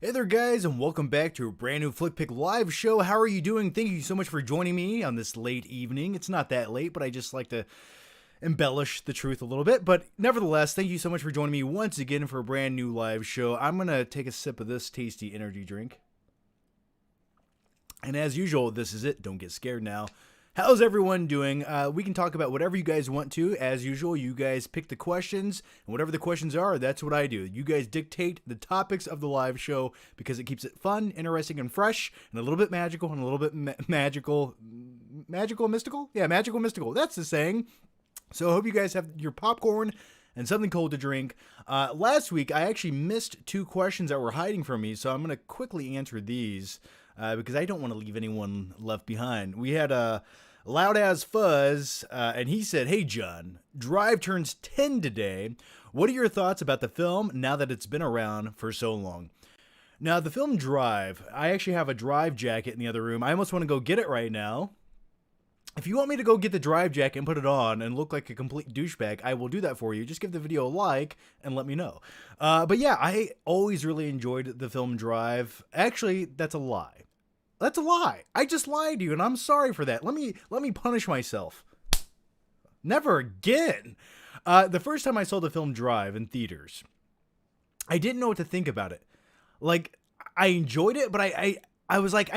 Hey there guys, and welcome back to a brand new Flick Pick live show. How are you doing? Thank you so much for joining me on this late evening. It's not that late, but I just like to embellish the truth a little bit. But nevertheless, thank you so much for joining me once again for a brand new live show. I'm going to take a sip of this tasty energy drink. And as usual, this is it. Don't get scared now. How's everyone doing? We can talk about whatever you guys want to. As usual, you guys pick the questions, and whatever the questions are, that's what I do. You guys dictate the topics of the live show because it keeps it fun, interesting, and fresh, and a little bit magical, and a little bit magical. Magical, mystical? Yeah, magical, mystical. That's the saying. So I hope you guys have your popcorn and something cold to drink. Last week, I actually missed two questions that were hiding from me, so I'm going to quickly answer these. Because I don't want to leave anyone left behind. We had Loud As Fuzz, and he said, "Hey John, Drive turns 10 today. What are your thoughts about the film now that it's been around for so long?" Now, the film Drive, I actually have a Drive jacket in the other room. I almost want to go get it right now. If you want me to go get the Drive jacket and put it on and look like a complete douchebag, I will do that for you. Just give the video a like and let me know. But yeah, I always really enjoyed the film Drive. Actually, that's a lie. That's a lie. I just lied to you, and I'm sorry for that. Let me punish myself. Never again. The first time I saw the film Drive in theaters, I didn't know what to think about it. Like, I enjoyed it, but I was like,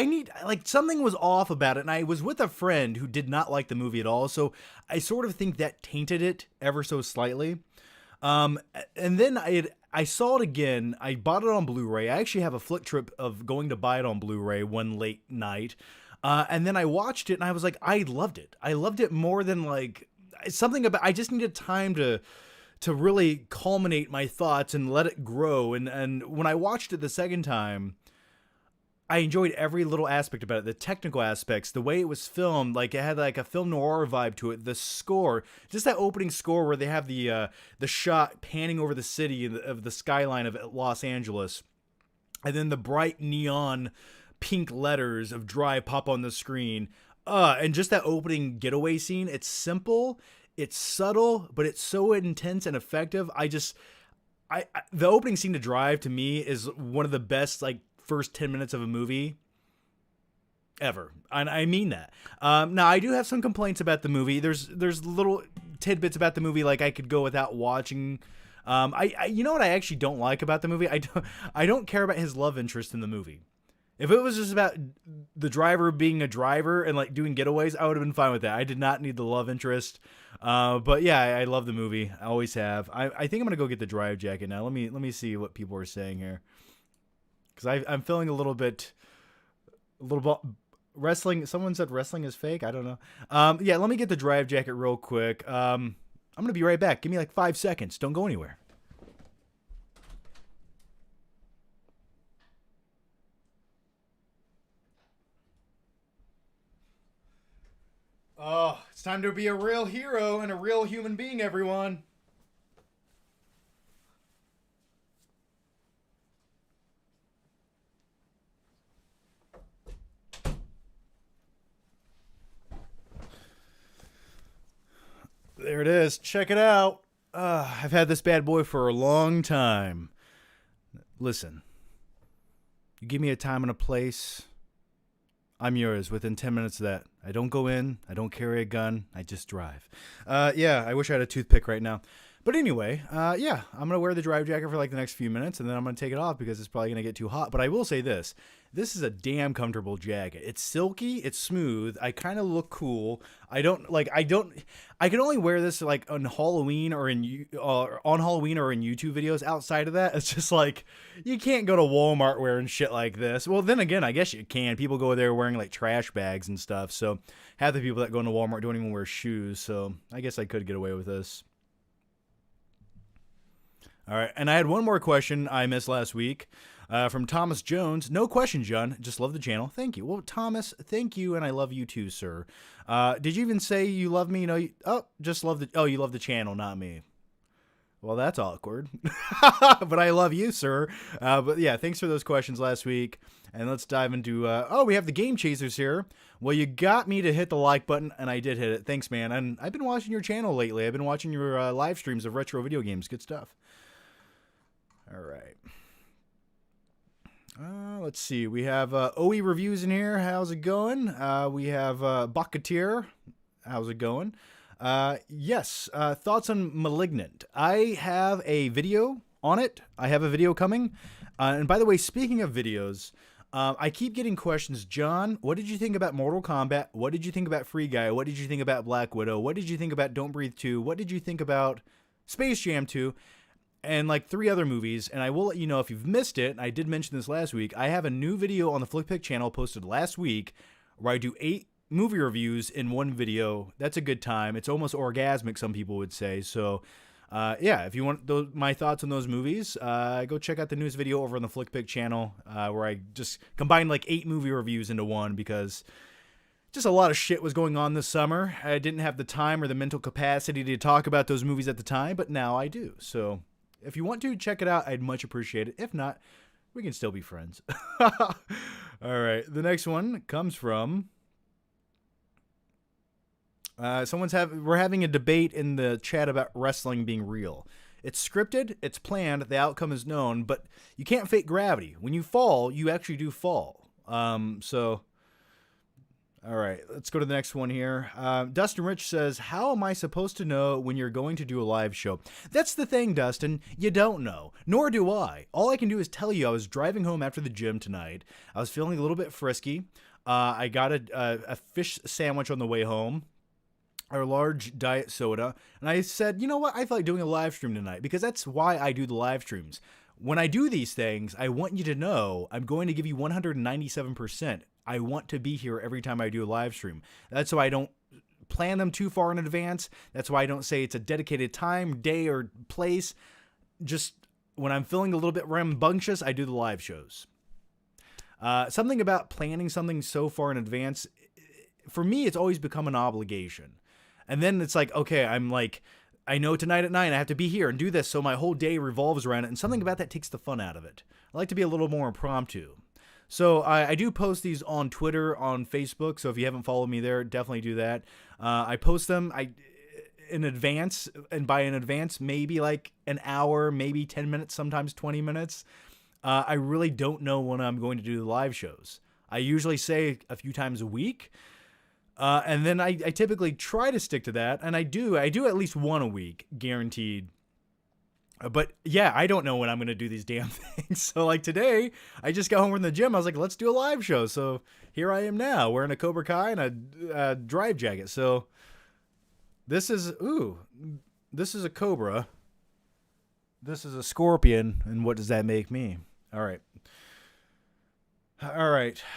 something was off about it, and I was with a friend who did not like the movie at all, so I sort of think that tainted it ever so slightly. And then I saw it again. I bought it on Blu-ray. I actually have a flick trip of going to buy it on Blu-ray one late night. And then I watched it, and I was like, I loved it. I loved it more than, like, something about, I just needed time to really culminate my thoughts and let it grow. And when I watched it the second time, I enjoyed every little aspect about it. The technical aspects, the way it was filmed, like it had like a film noir vibe to it. The score, just that opening score where they have the shot panning over the city of the skyline of Los Angeles, and then the bright neon pink letters of Drive pop on the screen. And just that opening getaway scene. It's simple, it's subtle, but it's so intense and effective. The opening scene to Drive to me is one of the best, like, first 10 minutes of a movie ever. And I mean that. Now, I do have some complaints about the movie. There's little tidbits about the movie like I could go without watching. You know what I actually don't like about the movie? I don't care about his love interest in the movie. If it was just about the driver being a driver and like doing getaways, I would have been fine with that. I did not need the love interest. But yeah, I love the movie. I always have. I think I'm gonna go get the Drive jacket now. Let me see what people are saying here. Because I'm feeling a little bit wrestling. Someone said wrestling is fake. I don't know. Yeah, let me get the Drive jacket real quick. I'm going to be right back. Give me like 5 seconds. Don't go anywhere. Oh, it's time to be a real hero and a real human being, everyone. There it is. Check it out. I've had this bad boy for a long time. Listen, you give me a time and a place, I'm yours within 10 minutes of that. I don't go in. I don't carry a gun. I just drive. Yeah, I wish I had a toothpick right now. But anyway, yeah, I'm going to wear the Drive jacket for like the next few minutes, and then I'm going to take it off because it's probably going to get too hot. But I will say this. This is a damn comfortable jacket. It's silky. It's smooth. I kind of look cool. I can only wear this like on Halloween or on YouTube videos. Outside of that, it's just like, you can't go to Walmart wearing shit like this. Well, then again, I guess you can. People go there wearing like trash bags and stuff. So half the people that go into Walmart don't even wear shoes. So I guess I could get away with this. All right, and I had one more question I missed last week from Thomas Jones. No question, John. Just love the channel. Thank you. Well, Thomas, thank you, and I love you too, sir. Did you even say you love me? No. Just love the. Oh, you love the channel, not me. Well, that's awkward. But I love you, sir. But yeah, thanks for those questions last week. And let's dive into. We have the Game Chasers here. Well, you got me to hit the like button, and I did hit it. Thanks, man. And I've been watching your channel lately. I've been watching your live streams of retro video games. Good stuff. All right. Let's see. We have OE reviews in here. How's it going? We have Bakatir. How's it going? Yes. Thoughts on Malignant. I have a video on it. I have a video coming. And by the way, speaking of videos, I keep getting questions. John, what did you think about Mortal Kombat? What did you think about Free Guy? What did you think about Black Widow? What did you think about Don't Breathe 2? What did you think about Space Jam 2? And like 3 other movies, and I will let you know if you've missed it. I did mention this last week. I have a new video on the Flickpick channel posted last week where I do 8 movie reviews in one video. That's a good time. It's almost orgasmic, some people would say. So, yeah, if you want my thoughts on those movies, go check out the newest video over on the Flickpick channel where I just combined like 8 movie reviews into one because just a lot of shit was going on this summer. I didn't have the time or the mental capacity to talk about those movies at the time, but now I do. So if you want to, check it out. I'd much appreciate it. If not, we can still be friends. All right. The next one comes from we're having a debate in the chat about wrestling being real. It's scripted, it's planned, the outcome is known, but you can't fake gravity. When you fall, you actually do fall. All right, let's go to the next one here. Dustin Rich says, how am I supposed to know when you're going to do a live show? That's the thing, Dustin. You don't know. Nor do I. All I can do is tell you I was driving home after the gym tonight. I was feeling a little bit frisky. I got a fish sandwich on the way home, or a large diet soda. And I said, you know what? I feel like doing a live stream tonight because that's why I do the live streams. When I do these things, I want you to know I'm going to give you 197%. I want to be here every time I do a live stream. That's why I don't plan them too far in advance. That's why I don't say it's a dedicated time, day, or place. Just when I'm feeling a little bit rambunctious, I do the live shows. Something about planning something so far in advance, for me, it's always become an obligation. And then it's like, okay, I'm like, I know tonight at 9 I have to be here and do this, so my whole day revolves around it, and something about that takes the fun out of it. I like to be a little more impromptu. So I do post these on Twitter, on Facebook, so if you haven't followed me there, definitely do that. I post them in advance, and by in advance, maybe like an hour, maybe 10 minutes, sometimes 20 minutes. I really don't know when I'm going to do the live shows. I usually say a few times a week. And then I typically try to stick to that, and I do at least one a week, guaranteed. But yeah, I don't know when I'm going to do these damn things. So like today, I just got home from the gym. I was like, let's do a live show. So here I am now wearing a Cobra Kai and a drive jacket. So this is a Cobra. This is a Scorpion. And what does that make me? All right.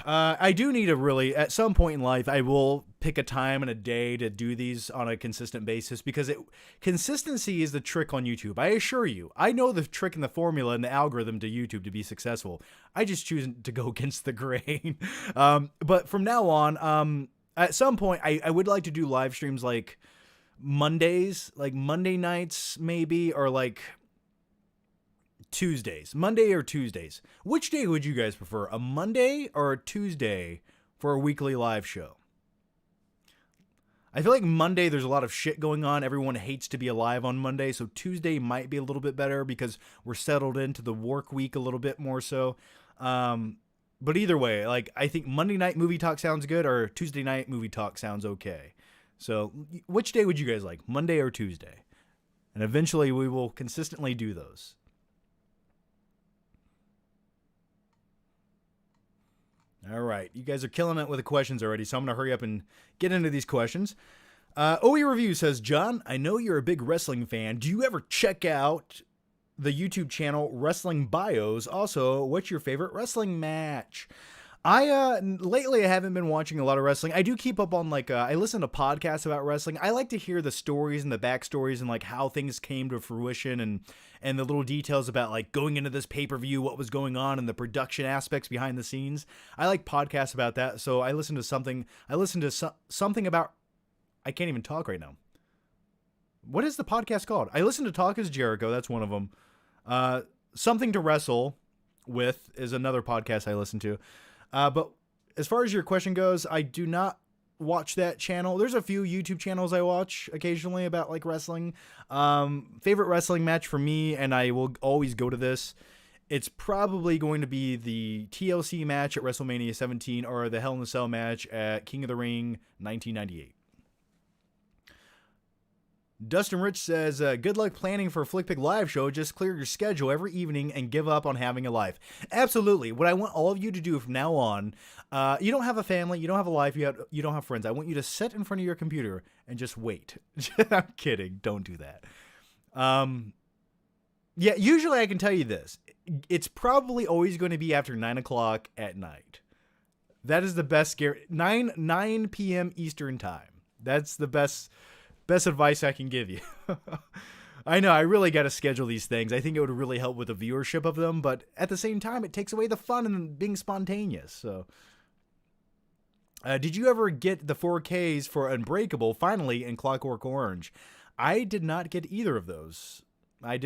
I do need at some point in life, I will pick a time and a day to do these on a consistent basis because consistency is the trick on YouTube. I assure you, I know the trick and the formula and the algorithm to YouTube to be successful. I just choose to go against the grain. But from now on, at some point, I would like to do live streams like Mondays, like Monday nights maybe, or like Tuesdays, Monday or Tuesdays. Which day would you guys prefer, a Monday or a Tuesday for a weekly live show? I feel like Monday there's a lot of shit going on. Everyone hates to be alive on Monday, so Tuesday might be a little bit better because we're settled into the work week a little bit more so. But either way, like I think Monday night movie talk sounds good or Tuesday night movie talk sounds okay. So which day would you guys like, Monday or Tuesday? And eventually we will consistently do those. All right, you guys are killing it with the questions already, so I'm going to hurry up and get into these questions. OE Review says, John, I know you're a big wrestling fan. Do you ever check out the YouTube channel Wrestling Bios? Also, what's your favorite wrestling match? Lately I haven't been watching a lot of wrestling. I do keep up on I listen to podcasts about wrestling. I like to hear the stories and the backstories and like how things came to fruition and the little details about like going into this pay-per-view, what was going on and the production aspects behind the scenes. I like podcasts about that. So I listen to something about, I can't even talk right now. What is the podcast called? I listen to Talk is Jericho. That's one of them. Something to Wrestle With is another podcast I listen to. But as far as your question goes, I do not watch that channel. There's a few YouTube channels I watch occasionally about like wrestling. Favorite wrestling match for me, and I will always go to this, it's probably going to be the TLC match at WrestleMania 17 or the Hell in a Cell match at King of the Ring 1998. Dustin Rich says, good luck planning for a FlickPick live show. Just clear your schedule every evening and give up on having a life. Absolutely. What I want all of you to do from now on, you don't have a family, you don't have a life, you don't have friends. I want you to sit in front of your computer and just wait. I'm kidding. Don't do that. Yeah, usually I can tell you this. It's probably always going to be after 9 o'clock at night. That is the best 9 p.m. Eastern time. That's the best advice I can give you. I know, I really got to schedule these things. I think it would really help with the viewership of them, but at the same time, it takes away the fun and being spontaneous. So, did you ever get the 4Ks for Unbreakable finally in Clockwork Orange? I did not get either of those. If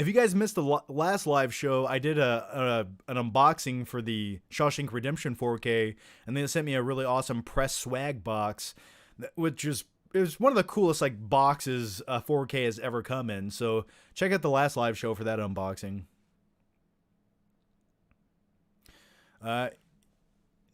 you guys missed the last live show, I did an unboxing for the Shawshank Redemption 4K, and they sent me a really awesome press swag box, which is it was one of the coolest like boxes 4K has ever come in. So check out the last live show for that unboxing.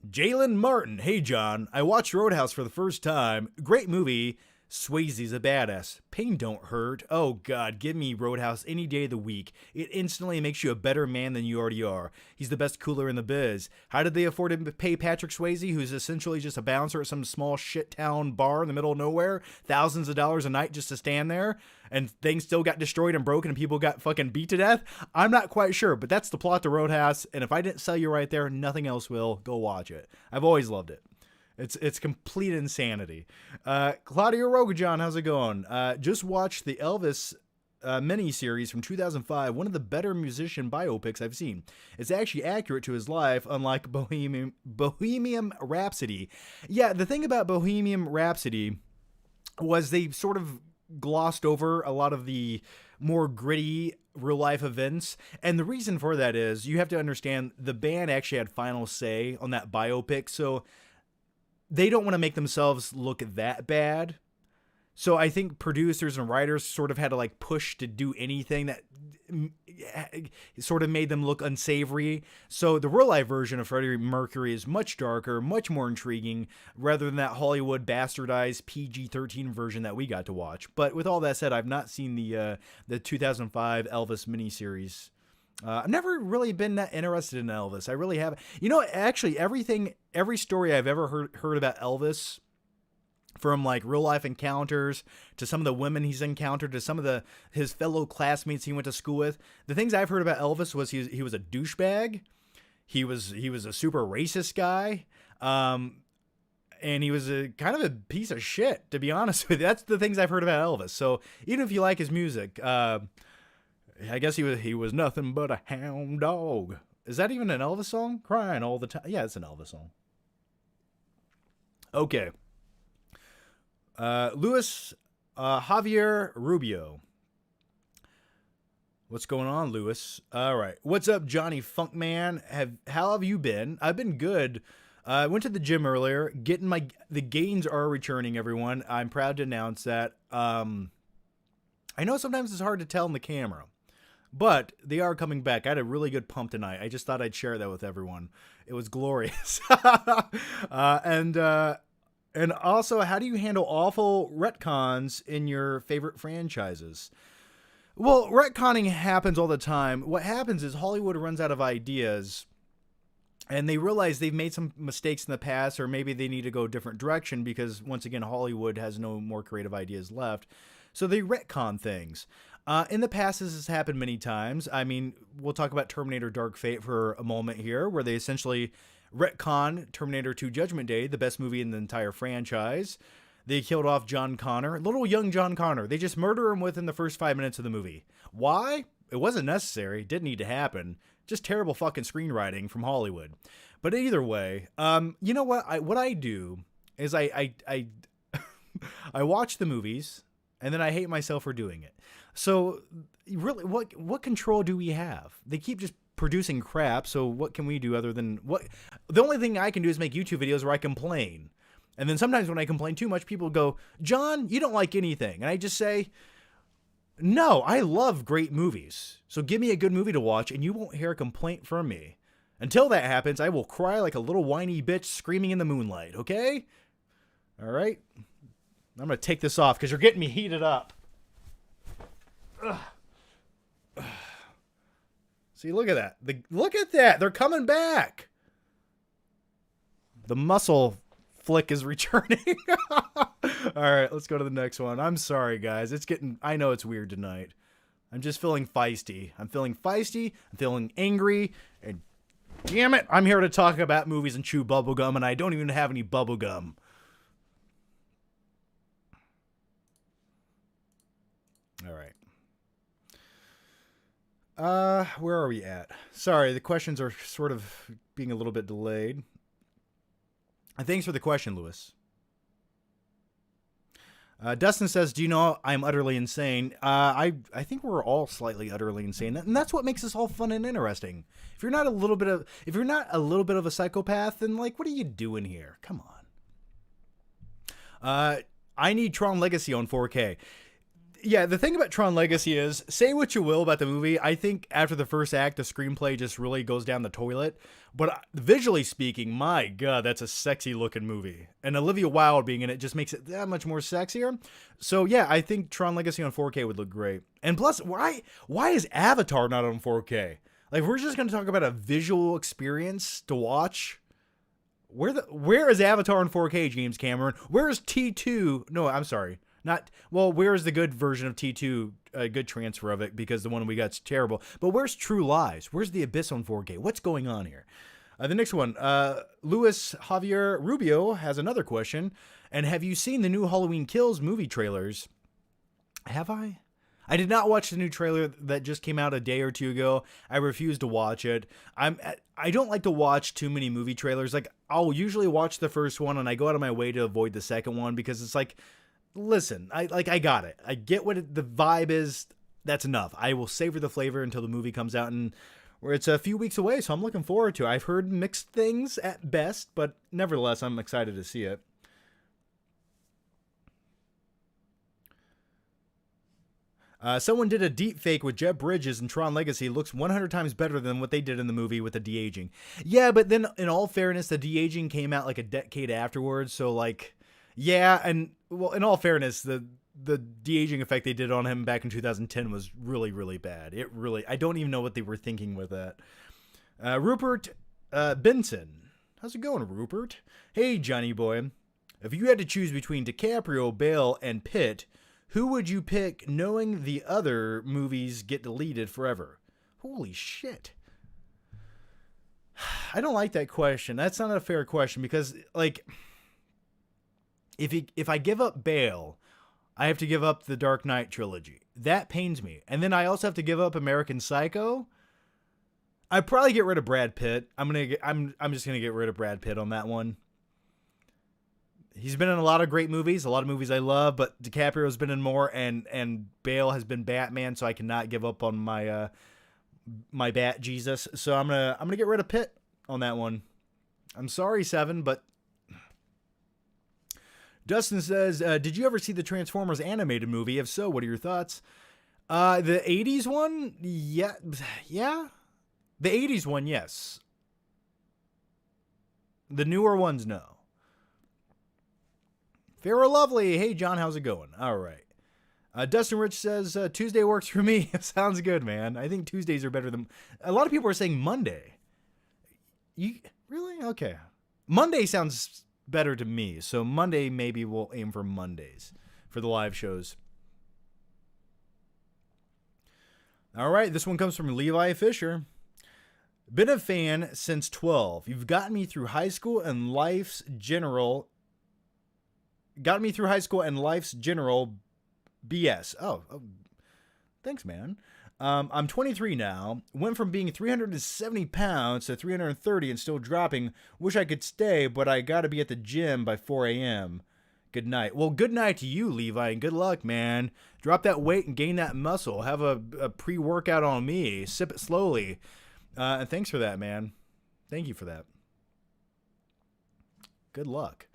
Jalen Martin. Hey, John. I watched Roadhouse for the first time. Great movie. Swayze's a badass. Pain don't hurt. Oh, God. Give me Roadhouse any day of the week. It instantly makes you a better man than you already are. He's the best cooler in the biz. How did they afford to pay Patrick Swayze, who's essentially just a bouncer at some small shit town bar in the middle of nowhere, thousands of dollars a night just to stand there? And things still got destroyed and broken and people got fucking beat to death? I'm not quite sure, but that's the plot to Roadhouse. And if I didn't sell you right there, nothing else will. Go watch it. I've always loved it. It's complete insanity. Claudia Rogajon, how's it going? Just watched the Elvis mini-series from 2005, one of the better musician biopics I've seen. It's actually accurate to his life, unlike Bohemian Rhapsody. Yeah, the thing about Bohemian Rhapsody was they sort of glossed over a lot of the more gritty real-life events, and the reason for that is you have to understand the band actually had final say on that biopic, so they don't want to make themselves look that bad. So I think producers and writers sort of had to like push to do anything that sort of made them look unsavory. So the real life version of Freddie Mercury is much darker, much more intriguing, rather than that Hollywood bastardized PG-13 version that we got to watch. But with all that said, I've not seen the 2005 Elvis miniseries. I've never really been that interested in Elvis. I really haven't. You know, actually, every story I've ever heard about Elvis, from like real life encounters to some of the women he's encountered to some of his fellow classmates he went to school with, the things I've heard about Elvis was he was a douchebag. He was a super racist guy. And he was a kind of a piece of shit, to be honest with you. That's the things I've heard about Elvis. So even if you like his music, I guess he was nothing but a hound dog. Is that even an Elvis song? Crying all the time. Yeah, it's an Elvis song. Okay. Luis Javier Rubio. What's going on, Luis? All right. What's up, Johnny Funkman? How have you been? I've been good. I went to the gym earlier. The gains are returning, everyone. I'm proud to announce that. I know sometimes it's hard to tell in the camera, but they are coming back. I had a really good pump tonight. I just thought I'd share that with everyone. It was glorious. And also, how do you handle awful retcons in your favorite franchises? Well, retconning happens all the time. What happens is Hollywood runs out of ideas, and they realize they've made some mistakes in the past, or maybe they need to go a different direction because, once again, Hollywood has no more creative ideas left. So they retcon things. In the past, this has happened many times. I mean, we'll talk about Terminator Dark Fate for a moment here, where they essentially retcon Terminator 2 Judgment Day, the best movie in the entire franchise. They killed off John Connor, little young John Connor. They just murder him within the first 5 minutes of the movie. Why? It wasn't necessary. It didn't need to happen. Just terrible fucking screenwriting from Hollywood. But either way, you know what? What I do is I watch the movies, and then I hate myself for doing it. So really, what control do we have? They keep just producing crap, so what can we do other than the only thing I can do is make YouTube videos where I complain. And then sometimes when I complain too much, people go, John, you don't like anything. And I just say, No, I love great movies. So give me a good movie to watch and you won't hear a complaint from me. Until that happens, I will cry like a little whiny bitch screaming in the moonlight, okay? All right? I'm going to take this off because you're getting me heated up. Ugh. See, look at that. Look at that. They're coming back. The muscle flick is returning. All right, let's go to the next one. I'm sorry, guys. I know it's weird tonight. I'm just feeling feisty. I'm feeling angry, and damn it, I'm here to talk about movies and chew bubblegum, and I don't even have any bubblegum. All right. Where are we at? Sorry, the questions are sort of being a little bit delayed. Thanks for the question, Lewis. Dustin says, do you know I'm utterly insane? I think we're all slightly utterly insane, and that's what makes this all fun and interesting. If you're not a little bit of a psychopath, then like, what are you doing here? Come on. I need Tron Legacy on 4K. Yeah, the thing about Tron Legacy is, say what you will about the movie, I think after the first act, the screenplay just really goes down the toilet. But visually speaking, my God, that's a sexy looking movie. And Olivia Wilde being in it just makes it that much more sexier. So yeah, I think Tron Legacy on 4K would look great. And plus, why is Avatar not on 4K? Like, we're just going to talk about a visual experience to watch. Where is Avatar on 4K, James Cameron? Where is T2? No, I'm sorry. Where's the good version of T2, a good transfer of it, because the one we got's terrible. But where's True Lies? Where's The Abyss on 4K? What's going on here? The next one, Luis Javier Rubio has another question. And have you seen the new Halloween Kills movie trailers? Have I? I did not watch the new trailer that just came out a day or two ago. I refuse to watch it. I don't like to watch too many movie trailers. Like, I'll usually watch the first one, and I go out of my way to avoid the second one because it's like, listen, I got it. I get what the vibe is. That's enough. I will savor the flavor until the movie comes out, and where it's a few weeks away, so I'm looking forward to it. I've heard mixed things at best, but nevertheless, I'm excited to see it. Someone did a deep fake with Jeff Bridges in Tron Legacy. Looks 100 times better than what they did in the movie with the de-aging. Yeah, but then in all fairness, the de-aging came out like a decade afterwards, so like, yeah, and well, in all fairness, the de-aging effect they did on him back in 2010 was really, really bad. I don't even know what they were thinking with that. Rupert Benson. How's it going, Rupert? Hey, Johnny boy. If you had to choose between DiCaprio, Bale, and Pitt, who would you pick knowing the other movies get deleted forever? Holy shit. I don't like that question. That's not a fair question because, like, if I give up Bale, I have to give up the Dark Knight trilogy. That pains me. And then I also have to give up American Psycho. I'd probably get rid of Brad Pitt. I'm just gonna get rid of Brad Pitt on that one. He's been in a lot of great movies, a lot of movies I love, but DiCaprio's been in more, and Bale has been Batman, so I cannot give up on my my Bat Jesus. So I'm gonna get rid of Pitt on that one. I'm sorry, Seven, but Dustin says, did you ever see the Transformers animated movie? If so, what are your thoughts? The 80s one? Yeah. The 80s one, yes. The newer ones, no. Fair or Lovely. Hey, John, how's it going? All right. Dustin Rich says, Tuesday works for me. Sounds good, man. I think Tuesdays are better than... A lot of people are saying Monday. You really? Okay. Monday sounds better to me. So Monday, maybe we'll aim for Mondays for the live shows. All right. This one comes from Levi Fisher. Been a fan since 12. You've gotten me through high school and life's general... Got me through high school and life's general BS. Oh, thanks, man. I'm 23 now. Went from being 370 pounds to 330 and still dropping. Wish I could stay, but I got to be at the gym by 4 a.m. Good night. Well, good night to you, Levi, and good luck, man. Drop that weight and gain that muscle. Have a pre-workout on me. Sip it slowly. And thanks for that, man. Thank you for that. Good luck.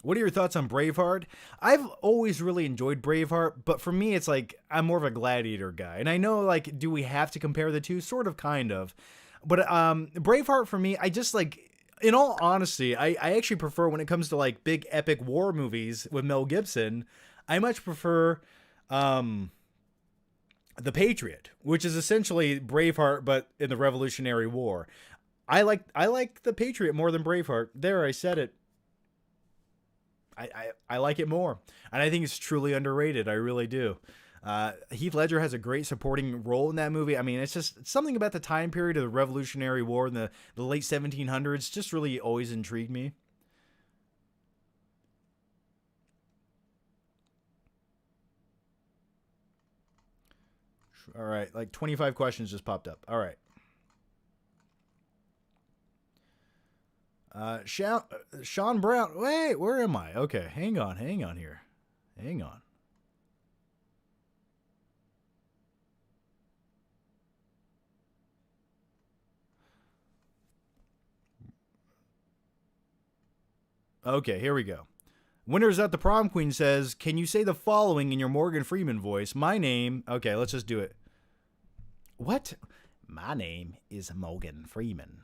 What are your thoughts on Braveheart? I've always really enjoyed Braveheart, but for me, it's like I'm more of a Gladiator guy. And I know, like, do we have to compare the two? Sort of, kind of. But Braveheart for me, I just like, in all honesty, I actually prefer when it comes to like big epic war movies with Mel Gibson, I much prefer The Patriot, which is essentially Braveheart, but in the Revolutionary War. I like The Patriot more than Braveheart. There, I said it. I like it more, and I think it's truly underrated. I really do. Heath Ledger has a great supporting role in that movie. I mean, it's just something about the time period of the Revolutionary War in the late 1700s just really always intrigued me. All right, like 25 questions just popped up. All right. Sean Brown. Wait, where am I? Okay, hang on here. Hang on. Okay, here we go. Winners at the Prom Queen says, can you say the following in your Morgan Freeman voice? My name. Okay, let's just do it. What? My name is Morgan Freeman,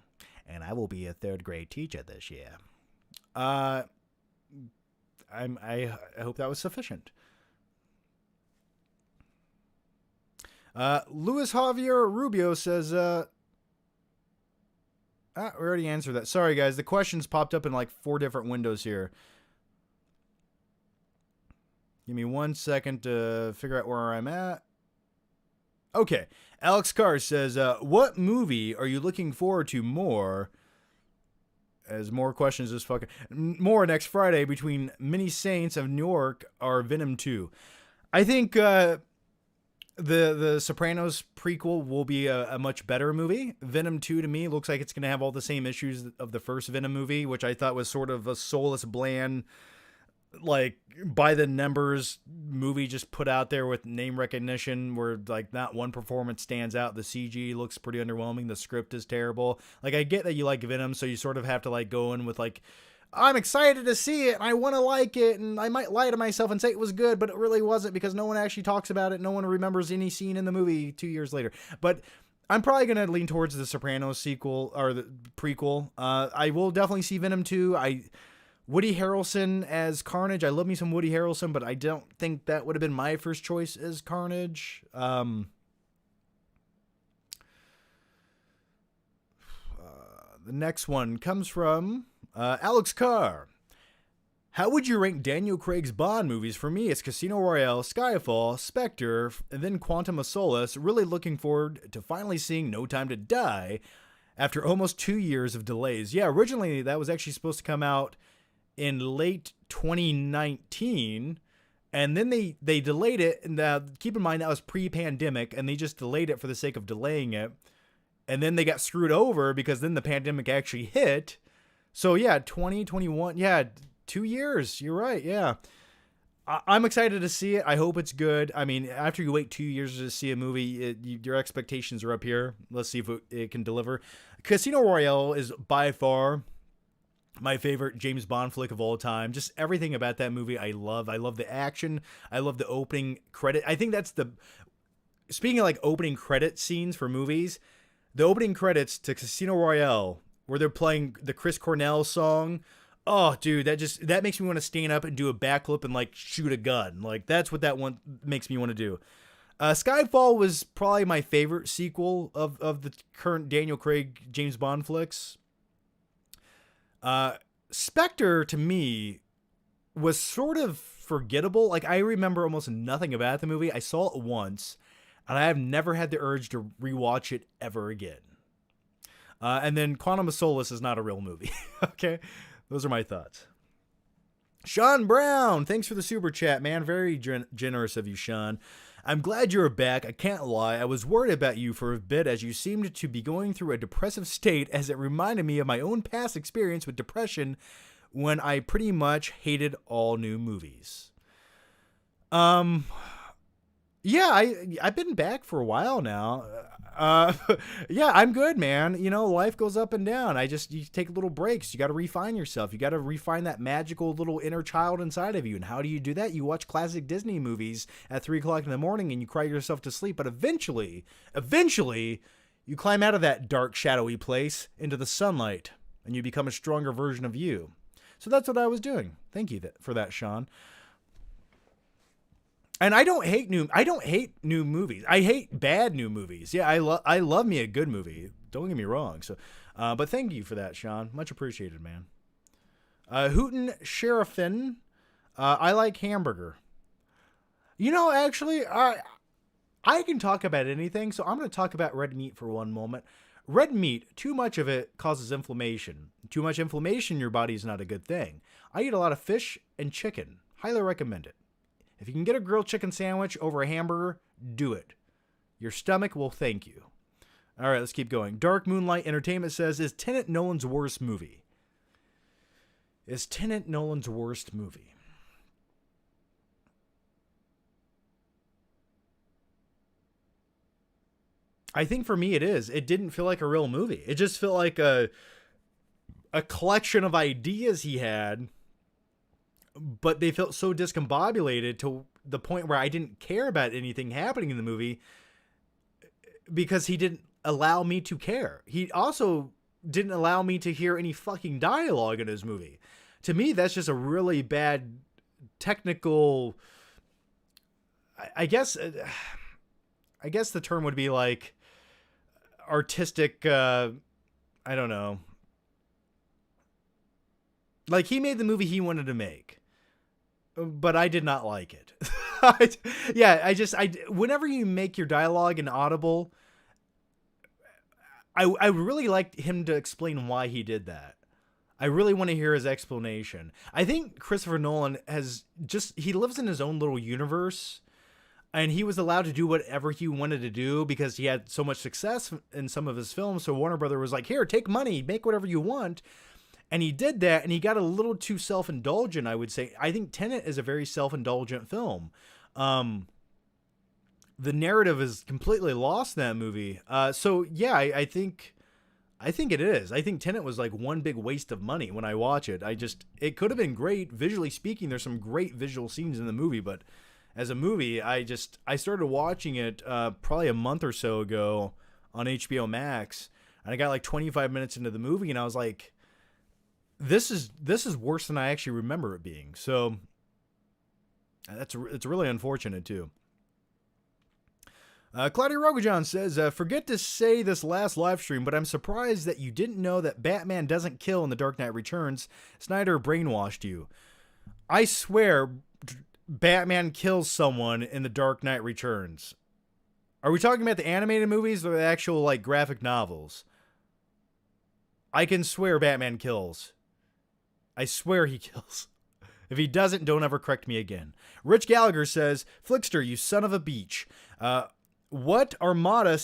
and I will be a third grade teacher this year. I hope that was sufficient. Luis Javier Rubio says, we already answered that. Sorry, guys. The questions popped up in like 4 different windows here. Give me 1 second to figure out where I'm at. Okay. Alex Carr says, what movie are you looking forward to more? As more questions just fucking... More next Friday between Many Saints of New York or Venom 2. I think... The Sopranos prequel will be a much better movie. Venom 2 to me looks like it's going to have all the same issues of the first Venom movie, which I thought was sort of a soulless, bland, like by the numbers movie just put out there with name recognition where like not one performance stands out. The CG looks pretty underwhelming. The script is terrible. Like I get that you like Venom, so you sort of have to like go in with like, I'm excited to see it, and I want to like it, and I might lie to myself and say it was good, but it really wasn't because no one actually talks about it. No one remembers any scene in the movie 2 years later. But I'm probably going to lean towards the Sopranos sequel, or the prequel. I will definitely see Venom 2. Woody Harrelson as Carnage. I love me some Woody Harrelson, but I don't think that would have been my first choice as Carnage. The next one comes from... Alex Carr. How would you rank Daniel Craig's Bond movies? For me, it's Casino Royale, Skyfall, Spectre, and then Quantum of Solace. Really looking forward to finally seeing No Time to Die after almost 2 years of delays. Yeah, originally that was actually supposed to come out in late 2019, and then they delayed it. And keep in mind, that was pre-pandemic, and they just delayed it for the sake of delaying it. And then they got screwed over because then the pandemic actually hit. So yeah, 2021, yeah, 2 years. You're right. Yeah. I'm excited to see it. I hope it's good. I mean, after you wait 2 years to see a movie, your expectations are up here. Let's see if it can deliver. Casino Royale is by far my favorite James Bond flick of all time. Just everything about that movie I love. I love the action. I love the opening credit. I think that's speaking of like opening credit scenes for movies, the opening credits to Casino Royale, where they're playing the Chris Cornell song. Oh, dude, that makes me want to stand up and do a backflip and like shoot a gun. Like that's what that one makes me want to do. Skyfall was probably my favorite sequel of the current Daniel Craig James Bond flicks. Spectre to me was sort of forgettable. Like I remember almost nothing about the movie. I saw it once, and I have never had the urge to rewatch it ever again. And then Quantum of Solace is not a real movie. Okay? Those are my thoughts. Sean Brown, thanks for the super chat, man. Very generous of you, Sean. I'm glad you're back. I can't lie. I was worried about you for a bit as you seemed to be going through a depressive state, as it reminded me of my own past experience with depression when I pretty much hated all new movies. Yeah, I've been back for a while now. Uh, yeah, I'm good, man. You know, life goes up and down. You take little breaks. You got to refine yourself. You got to refine that magical little inner child inside of you. And how do you do that? You watch classic Disney movies at 3 o'clock in the morning and you cry yourself to sleep. But eventually, you climb out of that dark, shadowy place into the sunlight and you become a stronger version of you. So that's what I was doing. Thank you for that, Sean. And I don't hate new movies. I hate bad new movies. Yeah, I love me a good movie. Don't get me wrong. So, but thank you for that, Sean. Much appreciated, man. Hooten Sheriffin. I like hamburger. You know, actually, I can talk about anything. So I'm going to talk about red meat for one moment. Red meat, too much of it causes inflammation. Too much inflammation in your body is not a good thing. I eat a lot of fish and chicken. Highly recommend it. If you can get a grilled chicken sandwich over a hamburger, do it. Your stomach will thank you. All right, let's keep going. Dark Moonlight Entertainment says, is Tenet Nolan's worst movie? Is Tenet Nolan's worst movie? I think for me it is. It didn't feel like a real movie. It just felt like a collection of ideas he had, but they felt so discombobulated to the point where I didn't care about anything happening in the movie because he didn't allow me to care. He also didn't allow me to hear any fucking dialogue in his movie. To me, that's just a really bad technical, I guess the term would be like artistic, I don't know. Like, he made the movie he wanted to make, but I did not like it. Whenever you make your dialogue inaudible, I really liked him to explain why he did that. I really want to hear his explanation. I think Christopher Nolan he lives in his own little universe, and he was allowed to do whatever he wanted to do because he had so much success in some of his films. So Warner Brother was like, here, take money, make whatever you want. And he did that, and he got a little too self-indulgent, I would say. I think Tenet is a very self-indulgent film. The narrative is completely lost in that movie. So yeah, I think it is. I think Tenet was like one big waste of money when I watch it. It could have been great visually speaking. There's some great visual scenes in the movie, but as a movie, I started watching it probably a month or so ago on HBO Max, and I got like 25 minutes into the movie, and I was like, this is worse than I actually remember it being. So it's really unfortunate too. Claudia Rogajon says, forget to say this last live stream, but I'm surprised that you didn't know that Batman doesn't kill in The Dark Knight Returns. Snyder brainwashed you. I swear Batman kills someone in The Dark Knight Returns. Are we talking about the animated movies or the actual like graphic novels? I can swear Batman kills. I swear he kills. If he doesn't, don't ever correct me again. Rich Gallagher says, Flickster, you son of a beach. What Armada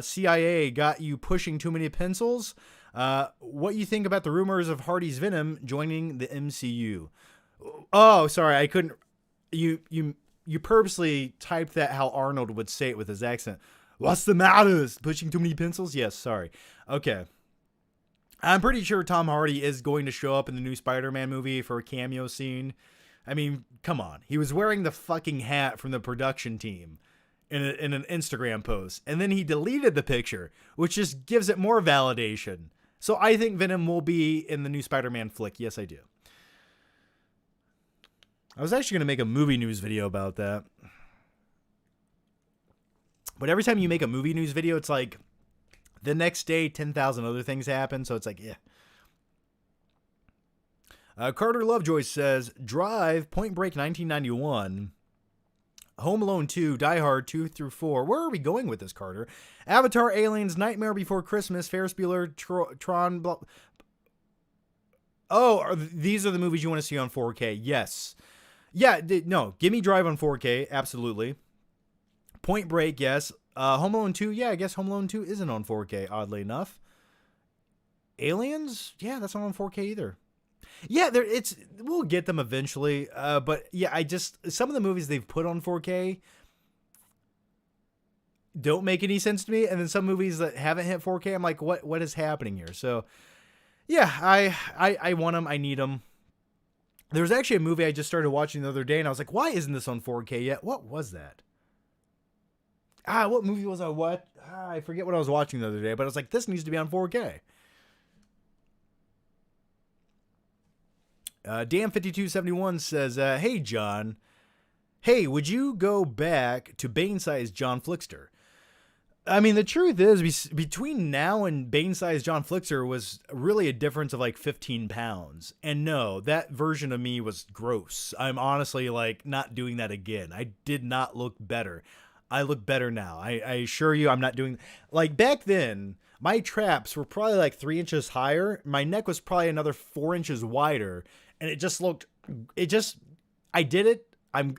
CIA got you pushing too many pencils? What you think about the rumors of Hardy's Venom joining the MCU? Oh, sorry, I couldn't. You purposely typed that how Arnold would say it with his accent. What's the matter? Pushing too many pencils? Yes, sorry. Okay. I'm pretty sure Tom Hardy is going to show up in the new Spider-Man movie for a cameo scene. I mean, come on. He was wearing the fucking hat from the production team in an Instagram post. And then he deleted the picture, which just gives it more validation. So I think Venom will be in the new Spider-Man flick. Yes, I do. I was actually going to make a movie news video about that. But every time you make a movie news video, it's like the next day, 10,000 other things happen. So it's like, yeah. Carter Lovejoy says, Drive, Point Break 1991, Home Alone 2, Die Hard 2 through 4. Where are we going with this, Carter? Avatar, Aliens, Nightmare Before Christmas, Ferris Bueller, Tron. Blah. Oh, these are the movies you want to see on 4K. Yes. Yeah, no, give me Drive on 4K. Absolutely. Point Break, yes. Home Alone 2, yeah, I guess Home Alone 2 isn't on 4K, oddly enough. Aliens, yeah, that's not on 4K either. Yeah, we'll get them eventually. But yeah, some of the movies they've put on 4K don't make any sense to me, and then some movies that haven't hit 4K, I'm like, what is happening here? So yeah, I want them. I need them. There was actually a movie I just started watching the other day, and I was like, why isn't this on 4K yet? What was that? What movie was I what? I forget what I was watching the other day, but I was like, this needs to be on 4K. Dan5271 says, hey, John. Hey, would you go back to Bane-sized John Flickster? I mean, the truth is, between now and Bane-sized John Flickster was really a difference of like 15 pounds. And no, that version of me was gross. I'm honestly like not doing that again. I did not look better. I look better now. I assure you I'm not doing... Like back then, my traps were probably like 3 inches higher. My neck was probably another 4 inches wider. And it just looked... I did it. I'm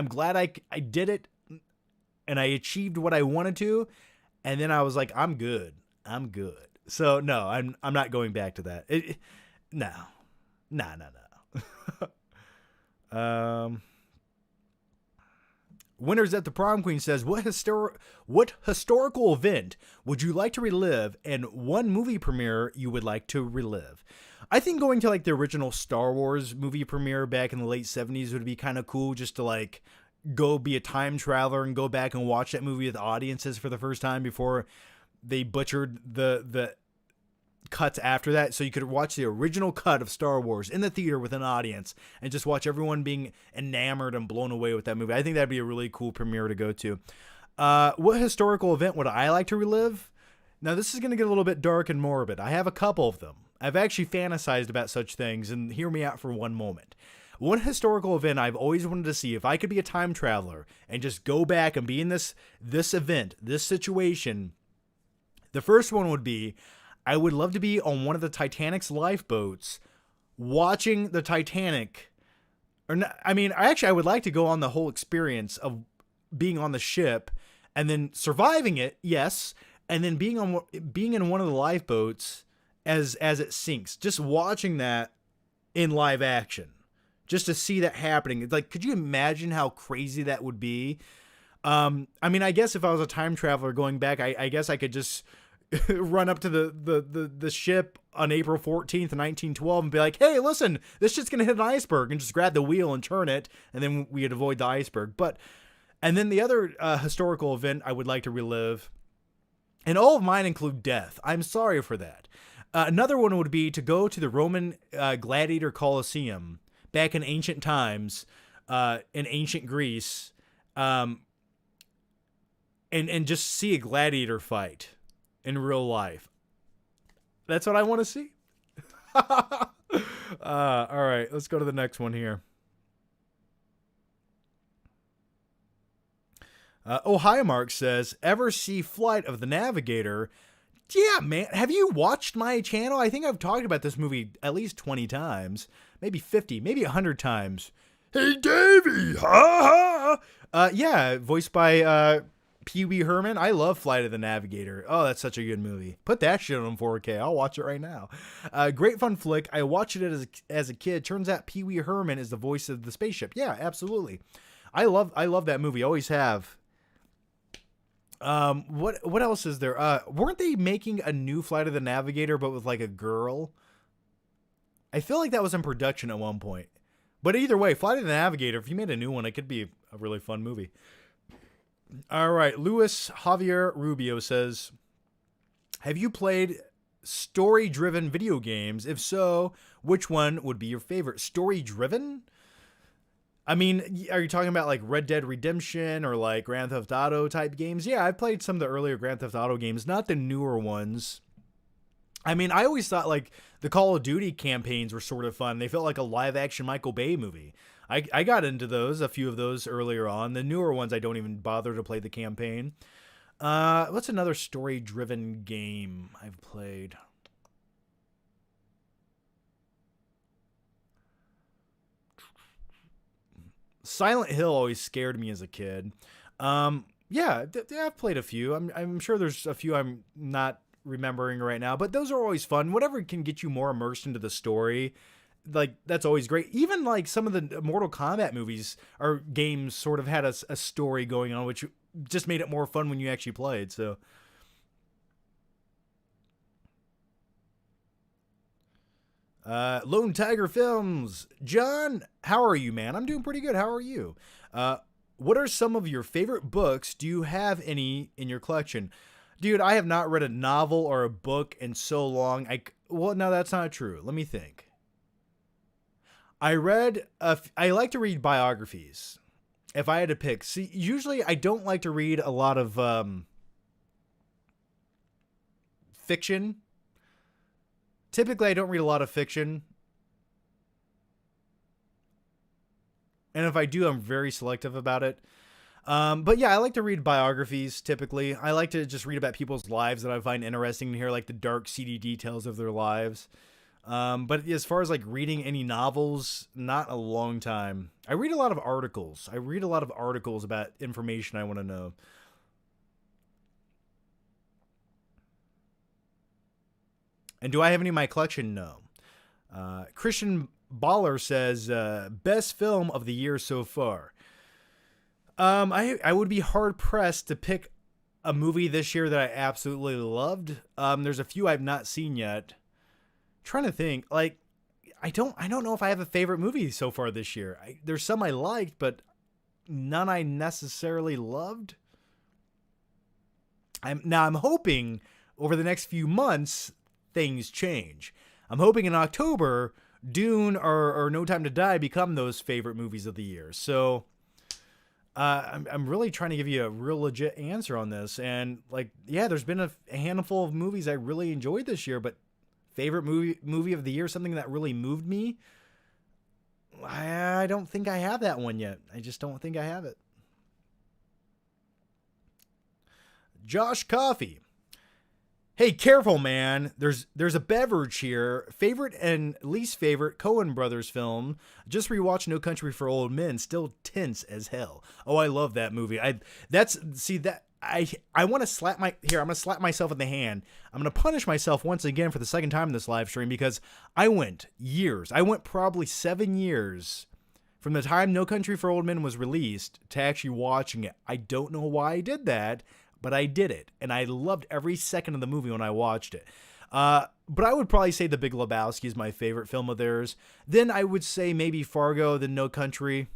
glad I did it. And I achieved what I wanted to. And then I was like, I'm good. So no, I'm not going back to that. No. Winners at the Prom Queen says, what historical event would you like to relive, and one movie premiere you would like to relive? I think going to like the original Star Wars movie premiere back in the late 70s would be kind of cool, just to like go be a time traveler and go back and watch that movie with audiences for the first time before they butchered the cuts after that. So you could watch the original cut of Star Wars in the theater with an audience and just watch everyone being enamored and blown away with that movie. I think that'd be a really cool premiere to go to. What historical event would I like to relive? Now, this is going to get a little bit dark and morbid. I have a couple of them. I've actually fantasized about such things, and hear me out for one moment. One historical event I've always wanted to see, if I could be a time traveler and just go back and be in this event, this situation, the first one would be, I would love to be on one of the Titanic's lifeboats watching the Titanic. I would like to go on the whole experience of being on the ship and then surviving it, yes, and then being in one of the lifeboats as it sinks. Just watching that in live action. Just to see that happening. Like, could you imagine how crazy that would be? I guess if I was a time traveler going back, I guess I could just run up to the ship on April 14th, 1912 and be like, hey, listen, this shit's going to hit an iceberg, and just grab the wheel and turn it, and then we'd avoid the iceberg. And then the other historical event I would like to relive, and all of mine include death. I'm sorry for that. Another one would be to go to the Roman Gladiator Colosseum back in ancient times, in ancient Greece, and just see a gladiator fight in real life. That's what I want to see. All right, let's go to the next one here. Ohio Mark says, ever see Flight of the Navigator? Yeah, man. Have you watched my channel? I think I've talked about this movie at least 20 times. Maybe 50, maybe 100 times. Hey, Davey! Ha ha! Yeah, voiced by Pee Wee Herman. I love Flight of the Navigator. Oh, that's such a good movie. Put that shit on 4K. I'll watch it right now. Great fun flick. I watched it as a kid. Turns out Pee Wee Herman is the voice of the spaceship. Yeah, absolutely. I love that movie. Always have. What else is there? Weren't they making a new Flight of the Navigator, but with like a girl? I feel like that was in production at one point. But either way, Flight of the Navigator, if you made a new one, it could be a really fun movie. All right, Luis Javier Rubio says, have you played story-driven video games? If so, which one would be your favorite? Story-driven? I mean, are you talking about like Red Dead Redemption or like Grand Theft Auto type games? Yeah, I've played some of the earlier Grand Theft Auto games, not the newer ones. I mean, I always thought like the Call of Duty campaigns were sort of fun. They felt like a live-action Michael Bay movie. I got into those, a few of those earlier on. The newer ones, I don't even bother to play the campaign. What's another story-driven game I've played? Silent Hill always scared me as a kid. Yeah, I've played a few. I'm sure there's a few I'm not remembering right now, but those are always fun. Whatever can get you more immersed into the story, like that's always great. Even like some of the Mortal Kombat movies or games sort of had a story going on, which just made it more fun when you actually played. So Lone Tiger Films, John, how are you, man? I'm doing pretty good. How are you? What are some of your favorite books? Do you have any in your collection? Dude, I have not read a novel or a book in so long. Well, no, that's not true. Let me think. I like to read biographies. If I had to pick, see, usually I don't like to read a lot of fiction. Typically, I don't read a lot of fiction. And if I do, I'm very selective about it. But yeah, I like to read biographies typically. I like to just read about people's lives that I find interesting to hear, like the dark, seedy details of their lives. But as far as like reading any novels, not a long time. I read a lot of articles. I read a lot of articles about information I want to know. And do I have any in my collection? No. Christian Baller says, best film of the year so far. I would be hard pressed to pick a movie this year that I absolutely loved. There's a few I've not seen yet. Trying to think, like, I don't know if I have a favorite movie so far this year. There's some I liked, but none I necessarily loved. I'm hoping over the next few months things change. I'm hoping in October Dune or No Time to Die become those favorite movies of the year. So I'm really trying to give you a real legit answer on this. And like, yeah, there's been a handful of movies I really enjoyed this year, but favorite movie of the year, something that really moved me, I don't think I have that one yet. I just don't think I have it. Josh Coffey. Hey, careful, man. There's a beverage here. Favorite and least favorite Coen brothers film. Just rewatched No Country for Old Men. Still tense as hell. Oh, I love that movie. I want to slap I'm going to slap myself in the hand. I'm going to punish myself once again for the second time in this live stream because I went probably 7 years from the time No Country for Old Men was released to actually watching it. I don't know why I did that, but I did it, and I loved every second of the movie when I watched it. But I would probably say The Big Lebowski is my favorite film of theirs. Then I would say maybe Fargo, then No Country.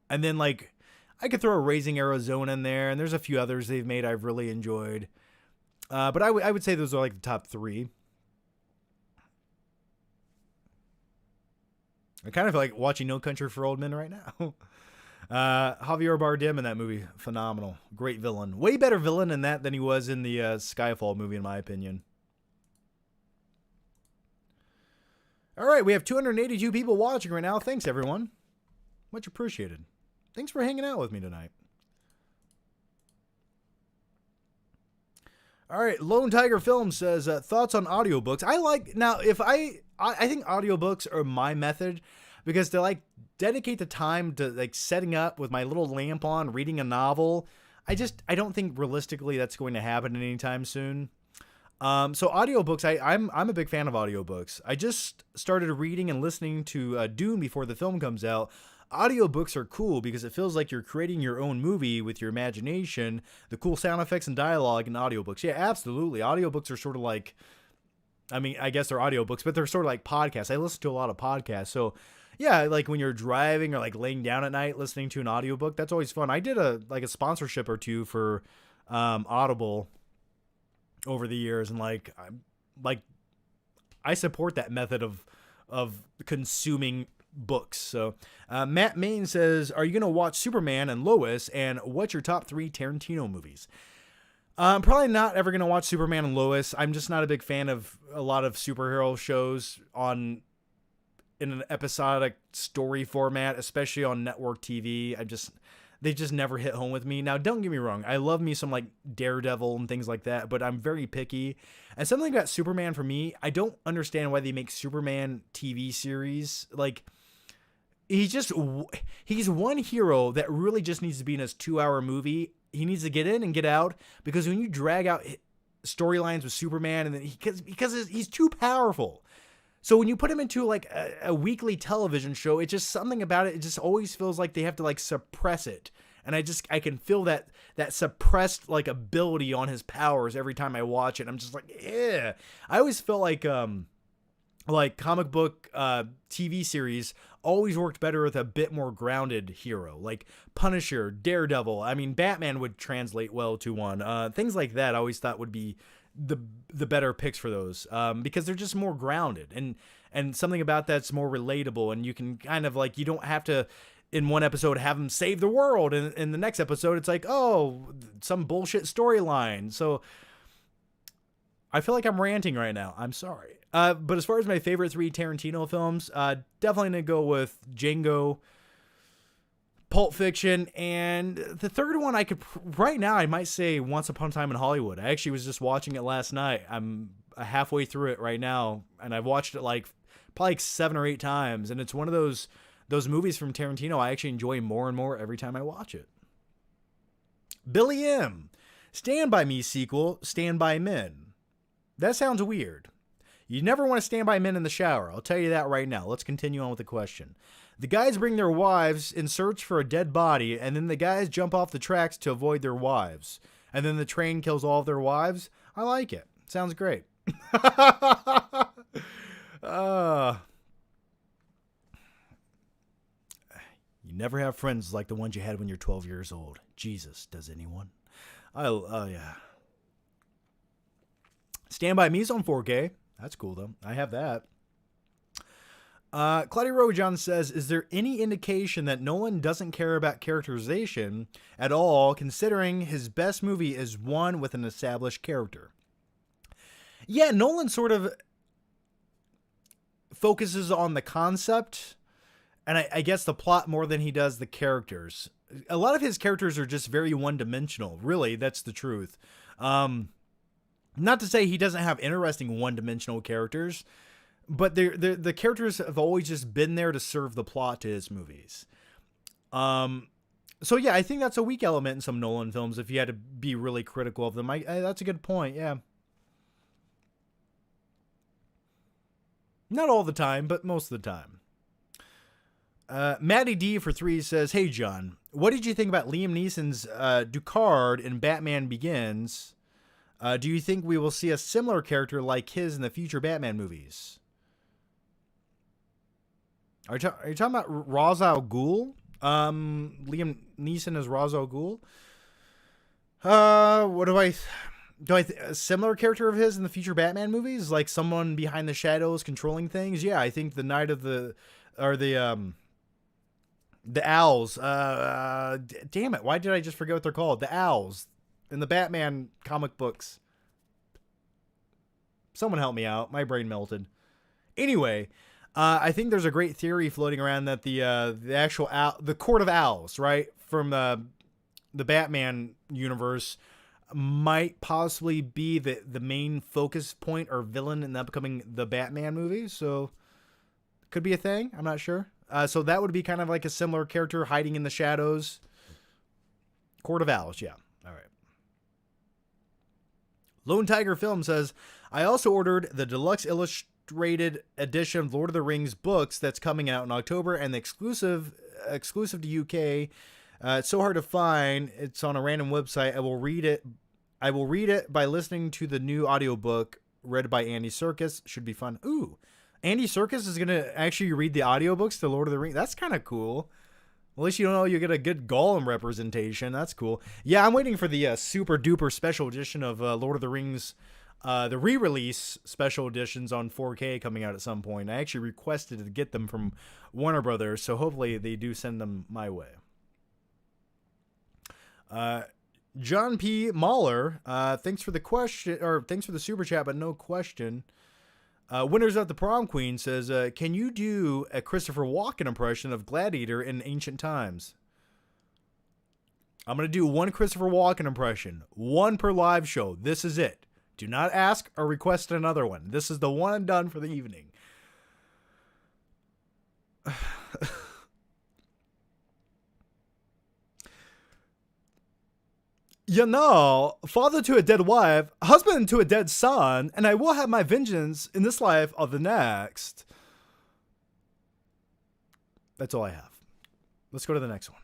And then, like, I could throw Raising Arizona in there, and there's a few others they've made I've really enjoyed. But I would say those are, like, the top three. I kind of feel like watching No Country for Old Men right now. Javier Bardem in that movie, phenomenal. Great villain. Way better villain in that than he was in the Skyfall movie, in my opinion. All right, we have 282 people watching right now. Thanks, everyone. Much appreciated. Thanks for hanging out with me tonight. All right, Lone Tiger Film says, thoughts on audiobooks. I think audiobooks are my method because to like dedicate the time to like setting up with my little lamp on, reading a novel. I don't think realistically that's going to happen anytime soon. So audiobooks, I'm a big fan of audiobooks. I just started reading and listening to Dune before the film comes out. Audiobooks are cool because it feels like you're creating your own movie with your imagination, the cool sound effects and dialogue in audiobooks. Yeah, absolutely. Audiobooks are sort of like, I mean, I guess they're audiobooks, but they're sort of like podcasts. I listen to a lot of podcasts. So yeah, like when you're driving or like laying down at night listening to an audiobook, that's always fun. I did a sponsorship or two for Audible over the years, and I support that method of consuming books. So Matt Main says, are you going to watch Superman and Lois, and what's your top 3 Tarantino movies? I'm probably not ever going to watch Superman and Lois. I'm just not a big fan of a lot of superhero shows in an episodic story format, especially on network TV. They just never hit home with me. Now, don't get me wrong. I love me some like Daredevil and things like that, but I'm very picky. And something about Superman for me, I don't understand why they make Superman TV series. Like, he's one hero that really just needs to be in his 2-hour movie. He needs to get in and get out, because when you drag out storylines with Superman, and then because he's too powerful. So when you put him into like a weekly television show, it's just something about it. It just always feels like they have to like suppress it. And I can feel that suppressed like ability on his powers every time I watch it. I'm just like, yeah. I always felt like comic book TV series always worked better with a bit more grounded hero, like Punisher, Daredevil. I mean, Batman would translate well to one. Things like that I always thought would be the better picks for those, because they're just more grounded, and something about that's more relatable, and you can kind of like, you don't have to in one episode have him save the world, and in the next episode it's like, oh, some bullshit storyline. So I feel like I'm ranting right now. I'm sorry. But as far as my favorite 3 Tarantino films, definitely gonna go with Django, Pulp Fiction, and the third one right now I might say Once Upon a Time in Hollywood. I actually was just watching it last night. I'm halfway through it right now, and I've watched it like probably like 7 or 8 times, and it's one of those movies from Tarantino I actually enjoy more and more every time I watch it. Billy M. Stand By Me sequel, Stand By Men. That sounds weird. You never want to stand by men in the shower. I'll tell you that right now. Let's continue on with the question. The guys bring their wives in search for a dead body, and then the guys jump off the tracks to avoid their wives. And then the train kills all of their wives. I like it. Sounds great. You never have friends like the ones you had when you're 12 years old. Jesus, does anyone? Yeah. Stand By Me's on 4K. That's cool, though. I have that. Claudia Rojan says, is there any indication that Nolan doesn't care about characterization at all, considering his best movie is one with an established character? Yeah, Nolan sort of focuses on the concept, and I guess the plot more than he does the characters. A lot of his characters are just very one-dimensional. Really, that's the truth. Not to say he doesn't have interesting one-dimensional characters, but the characters have always just been there to serve the plot to his movies. So yeah, I think that's a weak element in some Nolan films if you had to be really critical of them. That's a good point, yeah. Not all the time, but most of the time. Maddie D for 3 says, hey John, what did you think about Liam Neeson's Ducard in Batman Begins? Do you think we will see a similar character like his in the future Batman movies? Are you talking about Ra's al Ghul? Liam Neeson as Ra's al Ghul? What do I a similar character of his in the future Batman movies? Like someone behind the shadows controlling things? Yeah, I think the Night of the Owls. Damn it, why did I just forget what they're called? The Owls in the Batman comic books. Someone help me out. My brain melted. Anyway, I think there's a great theory floating around that the actual the Court of Owls, right, from the Batman universe, might possibly be the main focus point or villain in the upcoming The Batman movie. So could be a thing. I'm not sure. So that would be kind of like a similar character hiding in the shadows. Court of Owls, yeah. All right. Lone Tiger Film says, I also ordered the deluxe illustrated edition of Lord of the Rings books that's coming out in October, and the exclusive to UK. It's so hard to find. It's on a random website. I will read it by listening to the new audiobook read by Andy Serkis. Should be fun. Ooh, Andy Serkis is going to actually read the audiobooks to Lord of the Rings. That's kind of cool. At least you know you get a good Gollum representation. That's cool. Yeah, I'm waiting for the super duper special edition of Lord of the Rings, the re-release special editions on 4K coming out at some point. I actually requested to get them from Warner Brothers, so hopefully they do send them my way. John P. Mahler, thanks for the question, or thanks for the super chat, but no question. Winners of the Prom Queen says, can you do a Christopher Walken impression of Gladiator in ancient times? I'm going to do one Christopher Walken impression. One per live show. This is it. Do not ask or request another one. This is the one and done for the evening. You know, father to a dead wife, husband to a dead son, and I will have my vengeance in this life or the next. That's all I have. Let's go to the next one.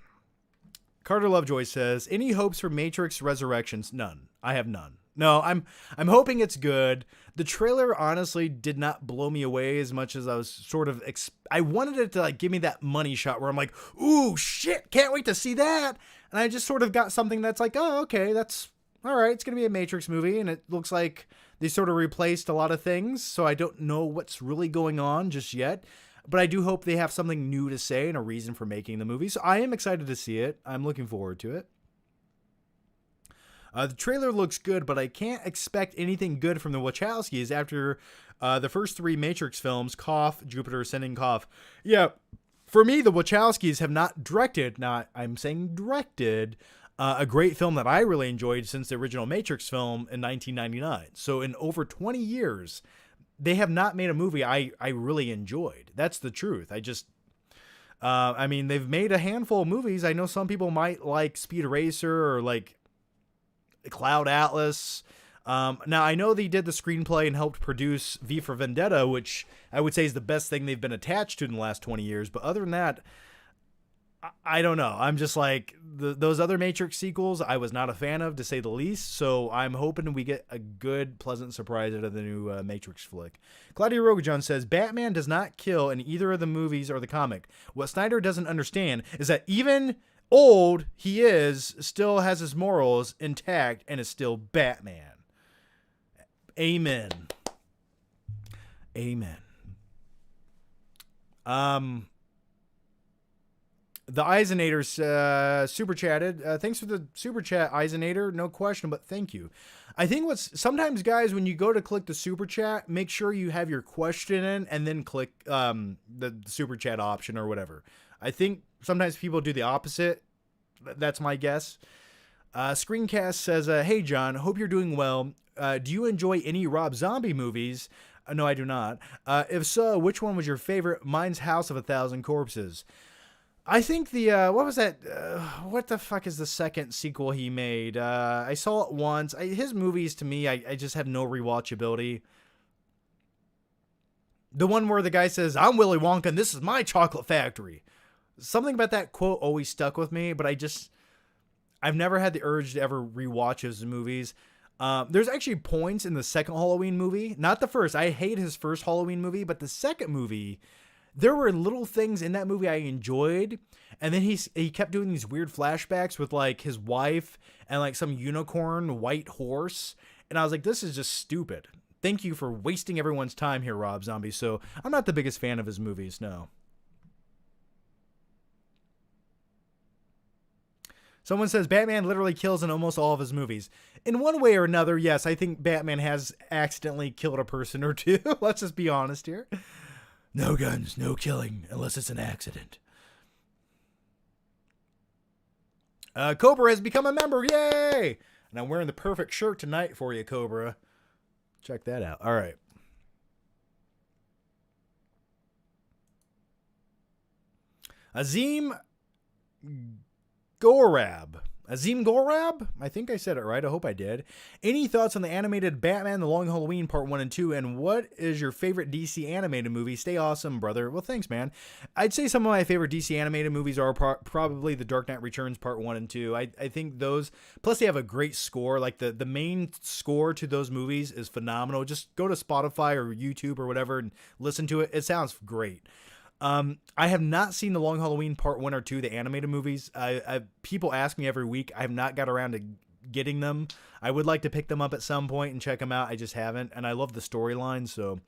Carter Lovejoy says, any hopes for Matrix Resurrections? None. I have none. No, I'm hoping it's good. The trailer honestly did not blow me away as much as I was sort of I wanted it to like give me that money shot where I'm like, ooh, shit, can't wait to see that. And I just sort of got something that's like, oh, okay, that's all right. It's going to be a Matrix movie, and it looks like they sort of replaced a lot of things, so I don't know what's really going on just yet. But I do hope they have something new to say and a reason for making the movie. So I am excited to see it. I'm looking forward to it. The trailer looks good, but I can't expect anything good from the Wachowskis after the first 3 Matrix films, Cough, Jupiter Ascending, Cough. Yeah, for me, the Wachowskis have not directed, I'm saying directed, a great film that I really enjoyed since the original Matrix film in 1999. So in over 20 years, they have not made a movie I really enjoyed. That's the truth. I mean, they've made a handful of movies. I know some people might like Speed Racer or like Cloud Atlas. Now, I know they did the screenplay and helped produce V for Vendetta, which I would say is the best thing they've been attached to in the last 20 years. But other than that, I don't know. I'm just like, those other Matrix sequels I was not a fan of, to say the least. So I'm hoping we get a good, pleasant surprise out of the new Matrix flick. Claudia Rogajon says, Batman does not kill in either of the movies or the comic. What Snyder doesn't understand is that even old he is, still has his morals intact and is still Batman. Amen. Amen. The Eisenators super chatted. Thanks for the super chat, Eisenator. No question, but thank you. I think sometimes, guys, when you go to click the super chat, make sure you have your question in and then click the super chat option or whatever. I think sometimes people do the opposite. That's my guess. Screencast says, hey, John, hope you're doing well. Do you enjoy any Rob Zombie movies? No, I do not. If so, which one was your favorite? Mine's House of a Thousand Corpses. I think what was that? What the fuck is the second sequel he made? I saw it once. His movies, to me, I just have no rewatchability. The one where the guy says, I'm Willy Wonka and this is my chocolate factory. Something about that quote always stuck with me, but I've never had the urge to ever rewatch his movies. There's actually points in the second Halloween movie, not the first. I hate his first Halloween movie, but the second movie, there were little things in that movie I enjoyed. And then he kept doing these weird flashbacks with like his wife and like some unicorn white horse. And I was like, this is just stupid. Thank you for wasting everyone's time here, Rob Zombie. So I'm not the biggest fan of his movies, no. Someone says Batman literally kills in almost all of his movies. In one way or another, yes, I think Batman has accidentally killed a person or two. Let's just be honest here. No guns, no killing, unless it's an accident. Cobra has become a member, yay! And I'm wearing the perfect shirt tonight for you, Cobra. Check that out. All right. Azim Gorab. I think I said it right. I hope I did. Any thoughts on the animated Batman The Long Halloween Part 1 and 2? And what is your favorite DC animated movie? Stay awesome, brother. Well, thanks, man. I'd say some of my favorite DC animated movies are probably The Dark Knight Returns Part 1 and 2. I think those, plus they have a great score. Like the main score to those movies is phenomenal. Just go to Spotify or YouTube or whatever and listen to it. It sounds great. I have not seen The Long Halloween Part 1 or 2, the animated movies. People ask me every week. I have not got around to getting them. I would like to pick them up at some point and check them out. I just haven't, and I love the storyline. So,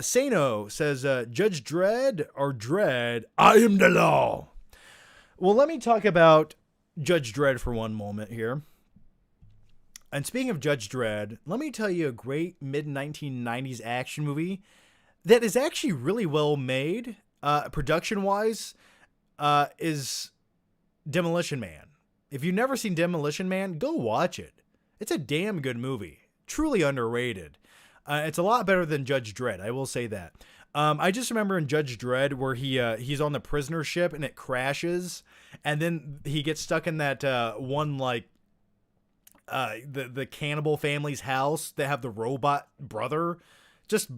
Sano says, Judge Dredd or Dredd, I am the law. Well, let me talk about Judge Dredd for one moment here. And speaking of Judge Dredd, let me tell you a great mid-1990s action movie that is actually really well made, production-wise, is Demolition Man. If you've never seen Demolition Man, go watch it. It's a damn good movie. Truly underrated. It's a lot better than Judge Dredd, I will say that. I just remember in Judge Dredd where he's on the prisoner ship and it crashes, and then he gets stuck in that one, like, the cannibal family's house. They have the robot brother. Just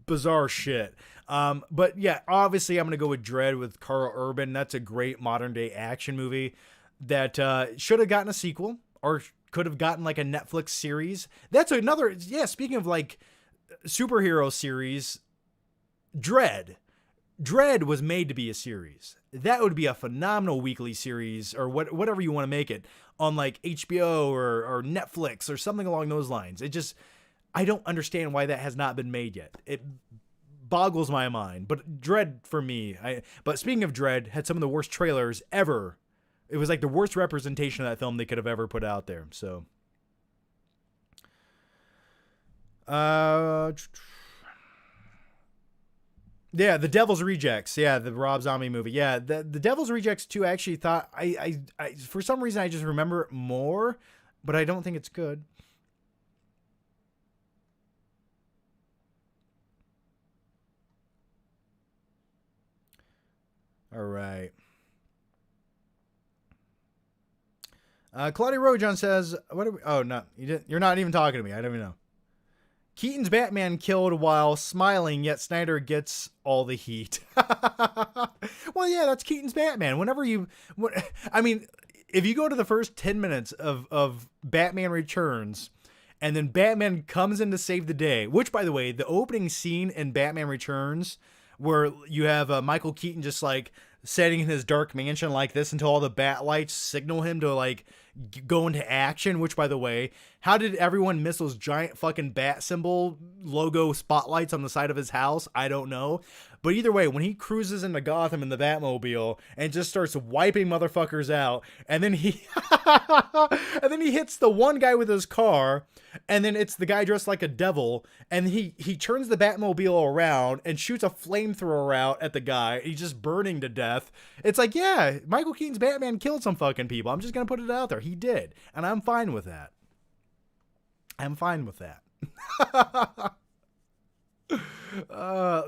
bizarre shit. But yeah, obviously I'm going to go with Dredd with Carl Urban. That's a great modern day action movie that should have gotten a sequel or could have gotten like a Netflix series. That's another, yeah, speaking of like superhero series, Dredd. Dredd was made to be a series. That would be a phenomenal weekly series or whatever you want to make it on like HBO or Netflix or something along those lines. It just, I don't understand why that has not been made yet. It boggles my mind. But Dredd for me, but speaking of Dredd, had some of the worst trailers ever. It was like the worst representation of that film they could have ever put out there. So, yeah, The Devil's Rejects. Yeah, the Rob Zombie movie. Yeah, the Devil's Rejects 2, I actually thought, I for some reason, I just remember it more, but I don't think it's good. All right. Claudia Rojon says, "What are we? Oh, no, you didn't. You're not even talking to me. I don't even know." Keaton's Batman killed while smiling, yet Snyder gets all the heat. Well, yeah, that's Keaton's Batman. I mean, if you go to the first 10 minutes of Batman Returns, and then Batman comes in to save the day, which, by the way, the opening scene in Batman Returns, where you have Michael Keaton just like sitting in his dark mansion like this until all the bat lights signal him to like go into action, which, by the way, how did everyone miss those giant fucking bat symbol logo spotlights on the side of his house? I don't know. But either way, when he cruises into Gotham in the Batmobile and just starts wiping motherfuckers out, and then he hits the one guy with his car, and then it's the guy dressed like a devil, and he turns the Batmobile around and shoots a flamethrower out at the guy. He's just burning to death. It's like, yeah, Michael Keaton's Batman killed some fucking people. I'm just gonna put it out there. He did, and I'm fine with that. I'm fine with that.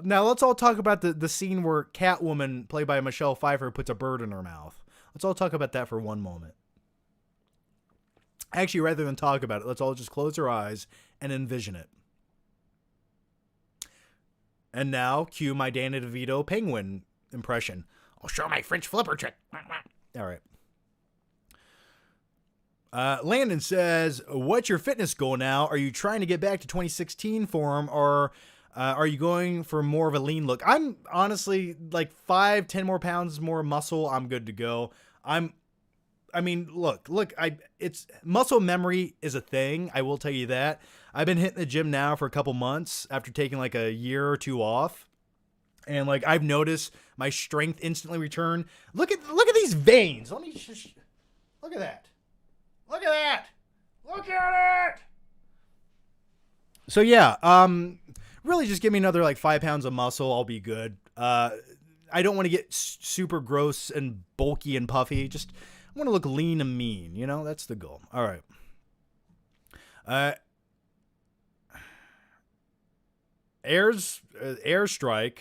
Now let's all talk about the scene where Catwoman, played by Michelle Pfeiffer, puts a bird in her mouth. Let's all talk about that for one moment. Actually, rather than talk about it, let's all just close our eyes and envision it. And now, cue my Danny DeVito penguin impression. I'll show my French flipper trick. All right. Landon says, what's your fitness goal now? Are you trying to get back to 2016 form, or are you going for more of a lean look? I'm honestly like 5-10 more pounds more muscle. I'm good to go. It's muscle memory is a thing. I will tell you that. I've been hitting the gym now for a couple months after taking like a year or two off. And like, I've noticed my strength instantly return. Look at these veins. Let me just look at that. Look at that. Look at it. So yeah, really just give me another like 5 pounds of muscle. I'll be good. I don't want to get super gross and bulky and puffy. Just, I want to look lean and mean, you know, that's the goal. All right. Airstrike.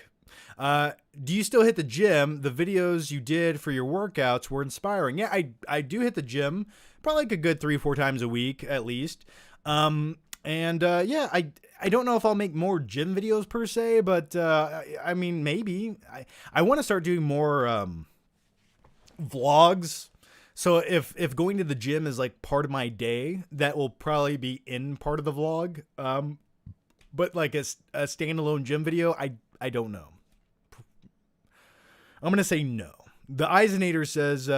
Do you still hit the gym? The videos you did for your workouts were inspiring. Yeah, I do hit the gym probably like a good 3-4 times a week at least. Yeah, I don't know if I'll make more gym videos per se, but I mean, maybe. I want to start doing more vlogs. So if going to the gym is like part of my day, that will probably be in part of the vlog. But like a standalone gym video, I don't know. I'm going to say no. The Eisenator says,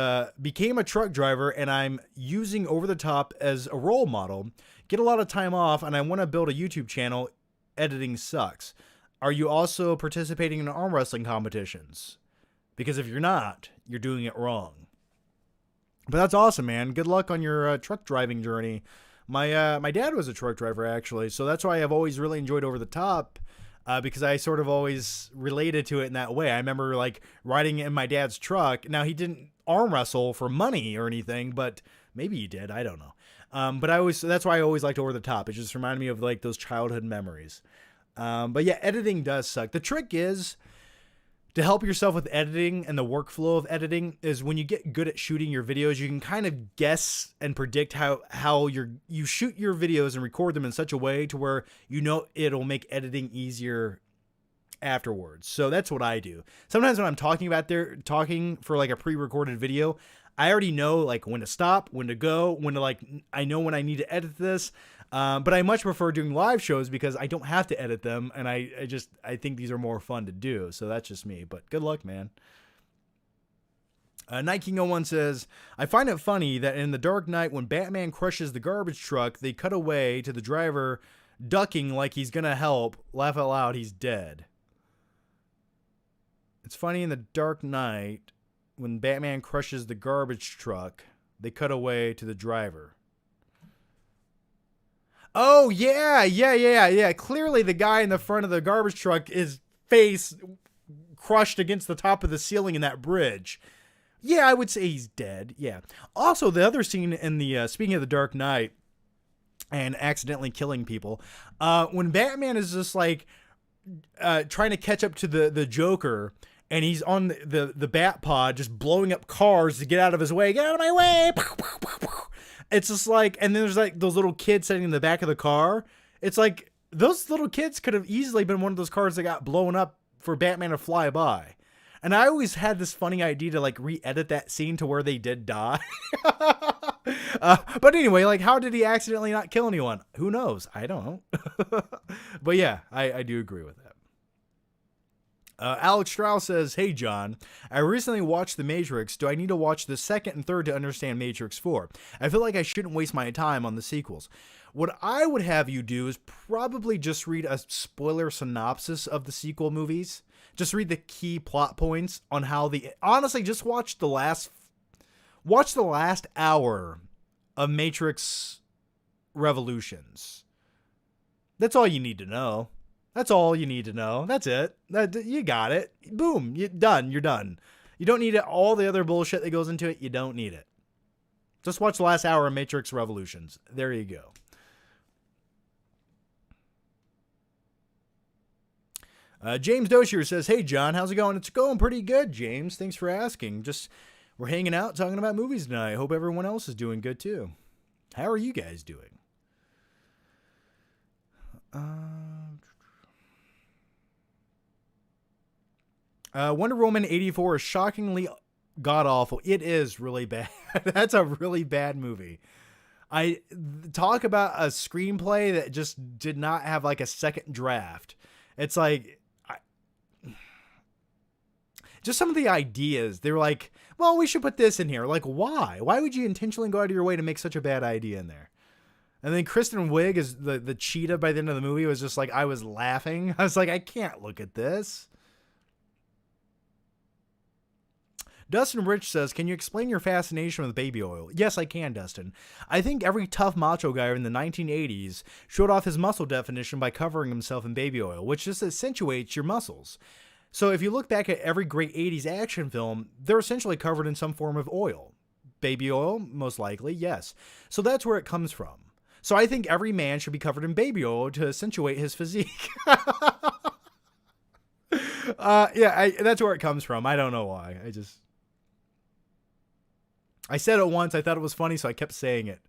became a truck driver and I'm using Over the Top as a role model. Get a lot of time off and I want to build a YouTube channel. Editing sucks. Are you also participating in arm wrestling competitions? Because if you're not, you're doing it wrong. But that's awesome, man. Good luck on your truck driving journey. My dad was a truck driver, actually, so that's why I've always really enjoyed Over the Top, because I sort of always related to it in that way. I remember like riding in my dad's truck. Now, he didn't arm wrestle for money or anything, but maybe he did. I don't know. But that's why I always liked Over the Top. It just reminded me of like those childhood memories. But yeah, editing does suck. The trick is, to help yourself with editing and the workflow of editing is when you get good at shooting your videos, you can kind of guess and predict how you shoot your videos and record them in such a way to where you know it'll make editing easier afterwards. So that's what I do. Sometimes when I'm talking for like a pre-recorded video, I already know like when to stop, when to go, when to I know when I need to edit this. But I much prefer doing live shows because I don't have to edit them, and I think these are more fun to do. So that's just me. But good luck, man. Night King 01 says, I find it funny that in The Dark Knight, when Batman crushes the garbage truck, they cut away to the driver ducking like he's gonna help. Laugh out loud, he's dead. It's funny in The Dark Knight, when Batman crushes the garbage truck, they cut away to the driver. Oh, yeah. Clearly the guy in the front of the garbage truck, his face crushed against the top of the ceiling in that bridge. Yeah, I would say he's dead. Yeah. Also, the other scene in the, speaking of The Dark Knight and accidentally killing people, when Batman is just like trying to catch up to the Joker, and he's on the bat pod just blowing up cars to get out of his way. Get out of my way! It's just like, and then there's like those little kids sitting in the back of the car. It's like those little kids could have easily been one of those cars that got blown up for Batman to fly by. And I always had this funny idea to like re-edit that scene to where they did die. But anyway, like how did he accidentally not kill anyone? Who knows? I don't know. But yeah, I do agree with that. Alex Strauss says, hey, John, I recently watched The Matrix. Do I need to watch the second and third to understand Matrix 4? I feel like I shouldn't waste my time on the sequels. What I would have you do is probably just read a spoiler synopsis of the sequel movies. Just read the key plot points on how honestly, just watch the last hour of Matrix Revolutions. That's all you need to know. That's all you need to know. That's it. You got it. Boom. You're done. You don't need all the other bullshit that goes into it. You don't need it. Just watch the last hour of Matrix Revolutions. There you go. James Doshier says, hey, John, how's it going? It's going pretty good, James. Thanks for asking. We're hanging out, talking about movies tonight. Hope everyone else is doing good, too. How are you guys doing? Wonder Woman 84 is shockingly god-awful. It is really bad. That's a really bad movie. I talk about a screenplay that just did not have like a second draft. It's like, just some of the ideas, they were like, well, we should put this in here. Like, why? Why would you intentionally go out of your way to make such a bad idea in there? And then Kristen Wiig is the cheetah by the end of the movie was just like, I was laughing. I was like, I can't look at this. Dustin Rich says, can you explain your fascination with baby oil? Yes, I can, Dustin. I think every tough macho guy in the 1980s showed off his muscle definition by covering himself in baby oil, which just accentuates your muscles. So if you look back at every great 80s action film, they're essentially covered in some form of oil. Baby oil, most likely, yes. So that's where it comes from. So I think every man should be covered in baby oil to accentuate his physique. That's where it comes from. I don't know why. I said it once. I thought it was funny, so I kept saying it.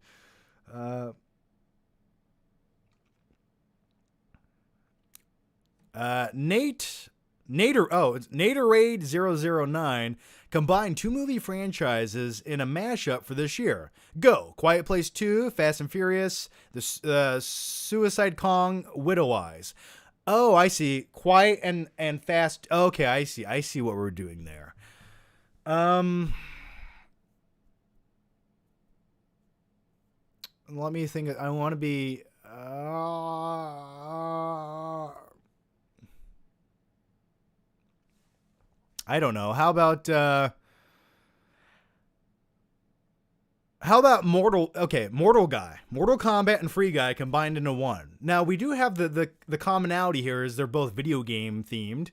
Naderade009 combined two movie franchises in a mashup for this year. Go! Quiet Place 2, Fast and Furious, the Suicide Kong, Widow Eyes. Oh, I see. Quiet and Fast. Okay, I see. I see what we're doing there. Let me think. I want to be... I don't know. How about Mortal Kombat and Free Guy combined into one. Now, we do have the commonality here is they're both video game themed.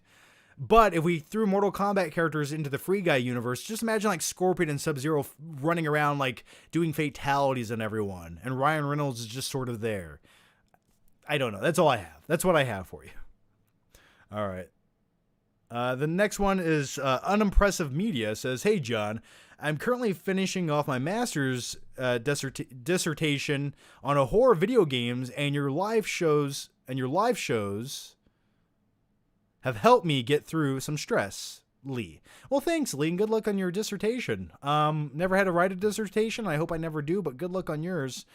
But if we threw Mortal Kombat characters into the Free Guy universe, just imagine like Scorpion and Sub-Zero running around like doing fatalities on everyone. And Ryan Reynolds is just sort of there. I don't know. That's all I have. That's what I have for you. All right. The next one is Unimpressive Media says, "Hey John, I'm currently finishing off my master's dissertation on a horror video games, and your live shows have helped me get through some stress. Lee." Well, thanks, Lee, and good luck on your dissertation. Never had to write a dissertation. I hope I never do, but good luck on yours.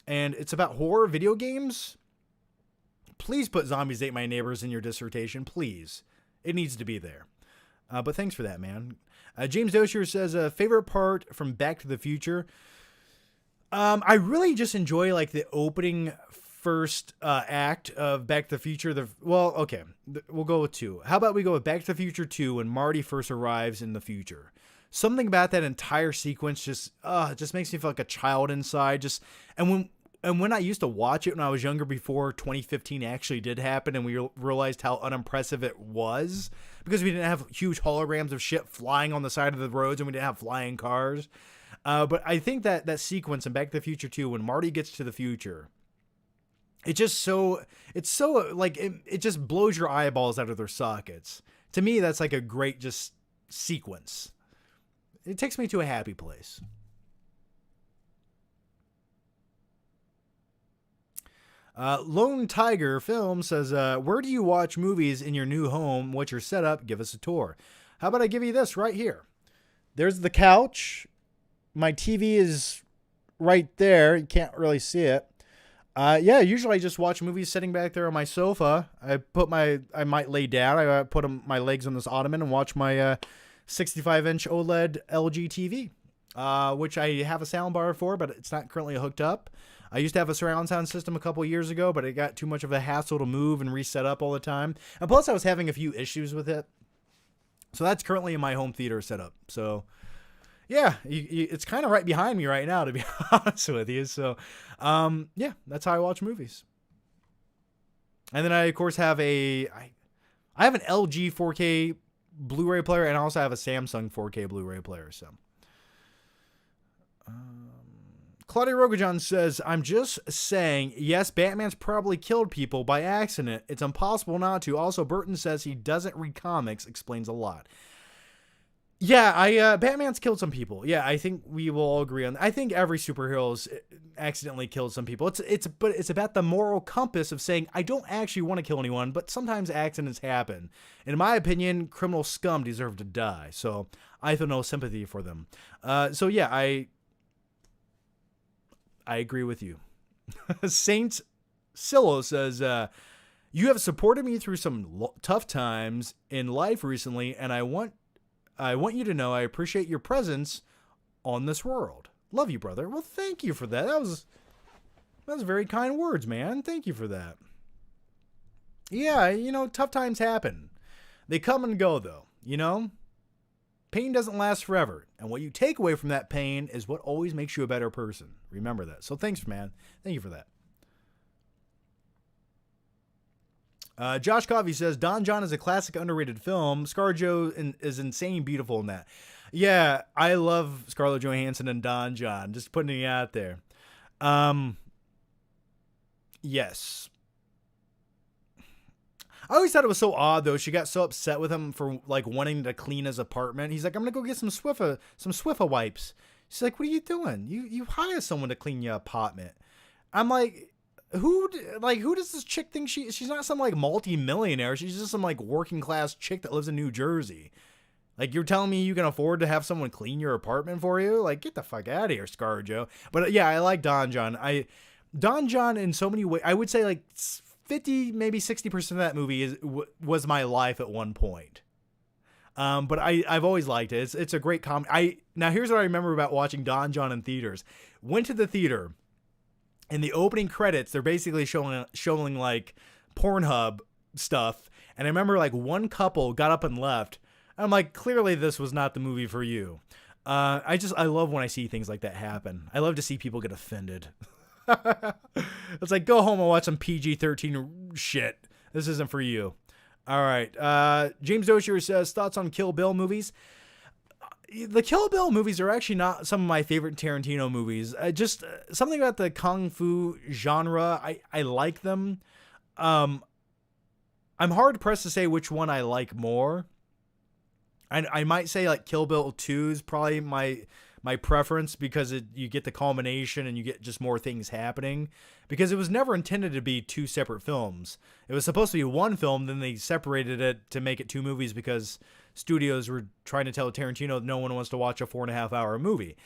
And it's about horror video games. Please put Zombies Ate My Neighbors in your dissertation, please. It needs to be there. But thanks for that, man. James Doshier says, favorite part from Back to the Future. I really just enjoy like the opening first act of Back to the Future. We'll go with 2. How about we go with Back to the Future 2 when Marty first arrives in the future? Something about that entire sequence just makes me feel like a child inside. And when I used to watch it when I was younger, before 2015 actually did happen, and we realized how unimpressive it was, because we didn't have huge holograms of shit flying on the side of the roads, and we didn't have flying cars. But I think that sequence in Back to the Future 2, when Marty gets to the future, it just blows your eyeballs out of their sockets. To me, that's like a great just sequence. It takes me to a happy place. Lone Tiger Film says, where do you watch movies in your new home? What's your setup? Give us a tour. How about I give you this right here? There's the couch. My TV is right there. You can't really see it. Usually I just watch movies sitting back there on my sofa. I might lay down. I put my legs on this ottoman and watch my 65-inch OLED LG TV, which I have a sound bar for, but it's not currently hooked up. I used to have a surround sound system a couple years ago, but it got too much of a hassle to move and reset up all the time. And plus, I was having a few issues with it. So that's currently in my home theater setup. So, yeah, it's kind of right behind me right now, to be honest with you. So, that's how I watch movies. And then I, of course, have I have an LG 4K Blu-ray player, and I also have a Samsung 4K Blu-ray player. So, Claudia Rogajon says, I'm just saying, yes, Batman's probably killed people by accident. It's impossible not to. Also, Burton says he doesn't read comics. Explains a lot. Yeah, Batman's killed some people. Yeah, I think we will all agree on that. I think every superhero's accidentally killed some people. But it's about the moral compass of saying, I don't actually want to kill anyone, but sometimes accidents happen. In my opinion, criminal scum deserve to die. So I feel no sympathy for them. I agree with you. Saint Silo says, you have supported me through some tough times in life recently, and I want you to know I appreciate your presence on this world. Love you, brother. Well, thank you for that. That was very kind words, man. Thank you for that. Yeah, tough times happen. They come and go, though, Pain doesn't last forever, and what you take away from that pain is what always makes you a better person. Remember that. So thanks, man. Thank you for that. Josh Coffey says, Don John is a classic underrated film. ScarJo is insane beautiful in that. Yeah, I love Scarlett Johansson and Don John. Just putting it out there. Yes. I always thought it was so odd, though. She got so upset with him for like wanting to clean his apartment. He's like, I'm gonna go get some Swiffer wipes. She's like, what are you doing? You hire someone to clean your apartment. I'm like, who does this chick think she's not some like multi-millionaire. She's just some like working class chick that lives in New Jersey. Like, you're telling me you can afford to have someone clean your apartment for you? Like, get the fuck out of here, ScarJo. But yeah, I like Don John. Don John in so many ways. I would say like 50, maybe 60% of that movie was my life at one point. But I've always liked it. It's a great comedy. Now here's what I remember about watching Don John in theaters. Went to the theater. In the opening credits, they're basically showing like Pornhub stuff. And I remember like one couple got up and left. I'm like, clearly this was not the movie for you. I love when I see things like that happen. I love to see people get offended. It's like, go home and watch some PG-13 shit. This isn't for you. All right. James Doshier says, thoughts on Kill Bill movies? The Kill Bill movies are actually not some of my favorite Tarantino movies. Just something about the Kung Fu genre. I like them. I I'm hard pressed to say which one I like more. I might say like Kill Bill 2 is probably my preference because you get the culmination and you get just more things happening, because it was never intended to be two separate films. It was supposed to be one film, then they separated it to make it two movies because studios were trying to tell Tarantino that no one wants to watch a 4.5 hour movie.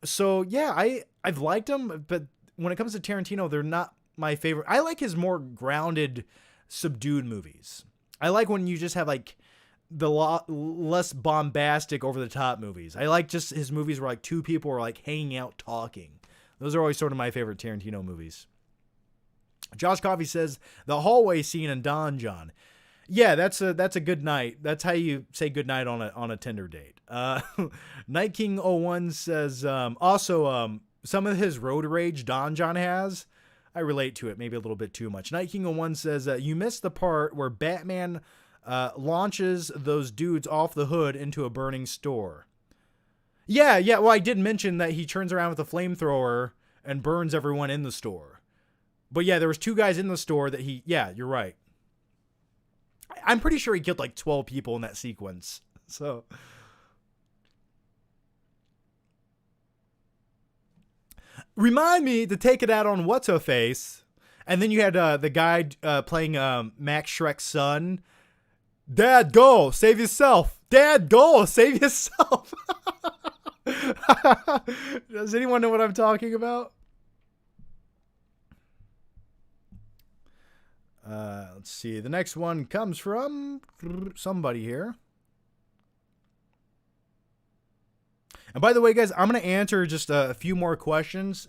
So yeah, I've liked them, but when it comes to Tarantino, they're not my favorite. I like his more grounded, subdued movies. I like when you just have like the less bombastic, over the top movies. I like just his movies where like two people are like hanging out talking. Those are always sort of my favorite Tarantino movies. Josh Coffey says the hallway scene in Don John. Yeah, that's a good night. That's how you say good night on a Tinder date. Night King 01 says also some of his road rage Don John has, I relate to it maybe a little bit too much. Night King 01 says you missed the part where Batman launches those dudes off the hood into a burning store. Yeah. Well, I did mention that he turns around with a flamethrower and burns everyone in the store. But yeah, there was two guys in the store that yeah, you're right. I'm pretty sure he killed like 12 people in that sequence. So remind me to take it out on What's-Her-Face. And then you had the guy playing Max Shrek's son. Dad, go! Save yourself! Dad, go! Save yourself! Does anyone know what I'm talking about? Let's see. The next one comes from somebody here. And by the way, guys, I'm going to answer just a few more questions.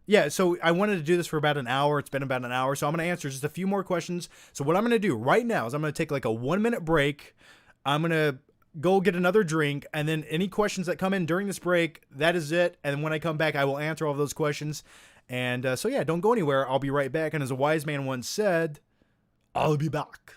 Yeah, so I wanted to do this for about an hour. It's been about an hour, so I'm going to answer just a few more questions. So what I'm going to do right now is I'm going to take like a 1-minute break. I'm going to go get another drink, and then any questions that come in during this break, that is it. And when I come back, I will answer all of those questions. And so yeah, don't go anywhere. I'll be right back. And as a wise man once said, I'll be back.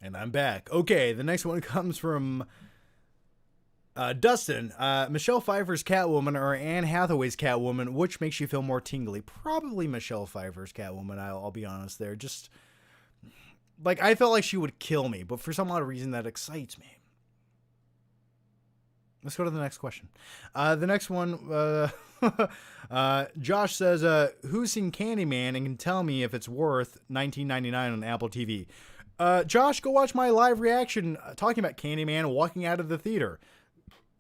And I'm back. Okay, the next one comes from Dustin. Michelle Pfeiffer's Catwoman or Anne Hathaway's Catwoman, which makes you feel more tingly? Probably Michelle Pfeiffer's Catwoman, I'll be honest there. Just, like, I felt like she would kill me, but for some odd reason that excites me. Let's go to the next question. The next one, Josh says, who's seen Candyman and can tell me if it's worth $19.99 on Apple TV? Josh, go watch my live reaction talking about Candyman walking out of the theater.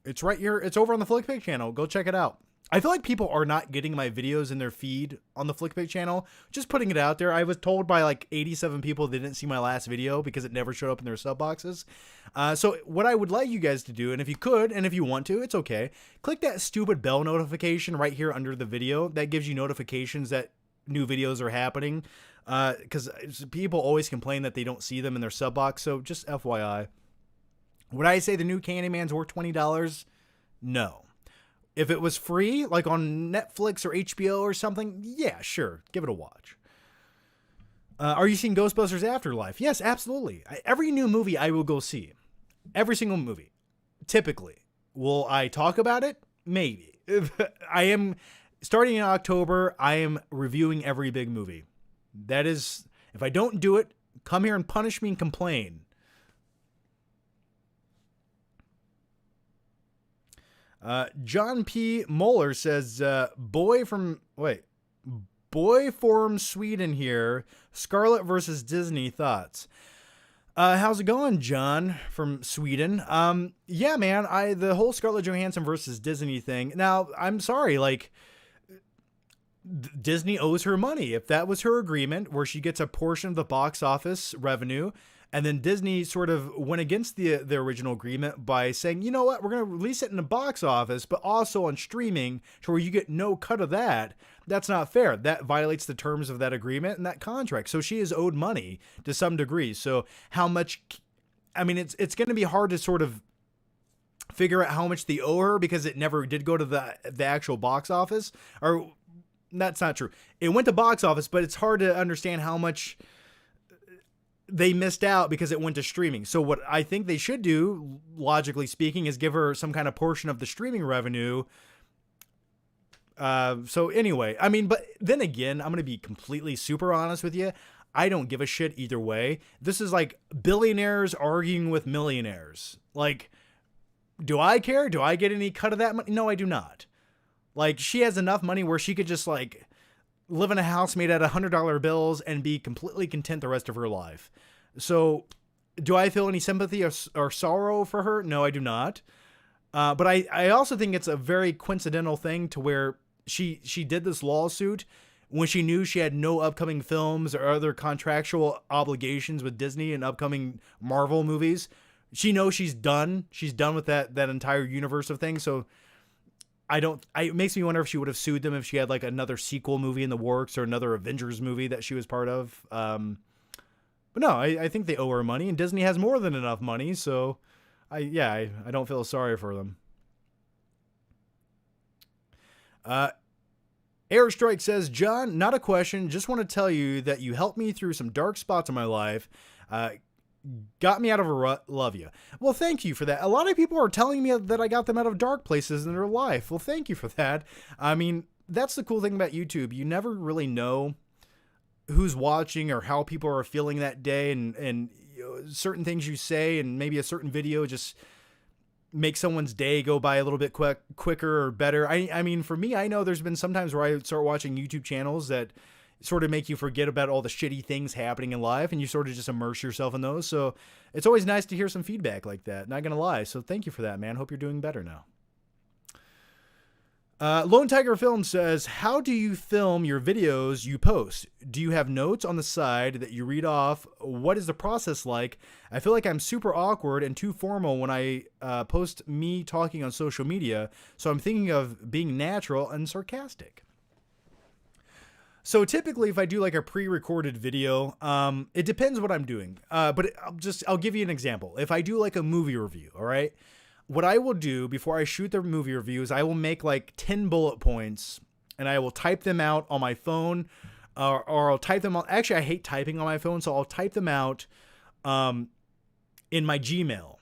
It's right here. It's over on the Flickpick channel. Go check it out. I feel like people are not getting my videos in their feed on the Flickpick channel. Just putting it out there. I was told by like 87 people they didn't see my last video because it never showed up in their sub boxes. So what I would like you guys to do, and if you could, and if you want to, it's okay. Click that stupid bell notification right here under the video. That gives you notifications that new videos are happening. Because people always complain that they don't see them in their sub box. So just FYI. Would I say the new Candyman's worth $20? No. If it was free, like on Netflix or HBO or something, yeah, sure. Give it a watch. Are you seeing Ghostbusters Afterlife? Yes, absolutely. Every new movie I will go see. Every single movie. Typically. Will I talk about it? Maybe. Starting in October, I am reviewing every big movie. That is, if I don't do it, come here and punish me and complain. John P. Moeller says, boy from Sweden here. Scarlett versus Disney thoughts. How's it going, John from Sweden? Yeah, man, the whole Scarlett Johansson versus Disney thing. Now, I'm sorry, like, Disney owes her money. If that was her agreement where she gets a portion of the box office revenue, and then Disney sort of went against the original agreement by saying, you know what, we're going to release it in the box office, but also on streaming to where you get no cut of that. That's not fair. That violates the terms of that agreement and that contract. So she is owed money to some degree. So how much, I mean, it's going to be hard to sort of figure out how much they owe her because it never did go to the actual box office. Or that's not true. It went to box office, but it's hard to understand how much they missed out because it went to streaming. So what I think they should do, logically speaking, is give her some kind of portion of the streaming revenue. So anyway, I mean, but then again, I'm going to be completely super honest with you. I don't give a shit either way. This is like billionaires arguing with millionaires. Like, do I care? Do I get any cut of that money? No, I do not. Like, she has enough money where she could just like live in a house made out of $100 bills and be completely content the rest of her life. So do I feel any sympathy or sorrow for her? No, I do not. But I also think it's a very coincidental thing to where she did this lawsuit when she knew she had no upcoming films or other contractual obligations with Disney and upcoming Marvel movies. She knows she's done. She's done with that entire universe of things. So it makes me wonder if she would have sued them if she had like another sequel movie in the works or another Avengers movie that she was part of. But no, I think they owe her money, and Disney has more than enough money. So I don't feel sorry for them. Airstrike says, John, not a question. Just want to tell you that you helped me through some dark spots in my life. Got me out of a rut. Love you. Well, thank you for that. A lot of people are telling me that I got them out of dark places in their life. Well, thank you for that. I mean, that's the cool thing about YouTube. You never really know who's watching or how people are feeling that day, and you know, certain things you say and maybe a certain video just make someone's day go by a little bit quicker or better. I mean, for me, I know there's been sometimes where I start watching YouTube channels that sort of make you forget about all the shitty things happening in life, and you sort of just immerse yourself in those. So it's always nice to hear some feedback like that. Not gonna lie. So thank you for that, man. Hope you're doing better now. Lone Tiger Film says, how do you film your videos you post? Do you have notes on the side that you read off? What is the process like? I feel like I'm super awkward and too formal when I post me talking on social media, so I'm thinking of being natural and sarcastic. So typically if I do like a pre-recorded video, it depends what I'm doing. But I'll give you an example. If I do like a movie review, all right? What I will do before I shoot the movie review is I will make like 10 bullet points and I will type them out on my phone, or I'll type them out. Actually, I hate typing on my phone, so I'll type them out in my Gmail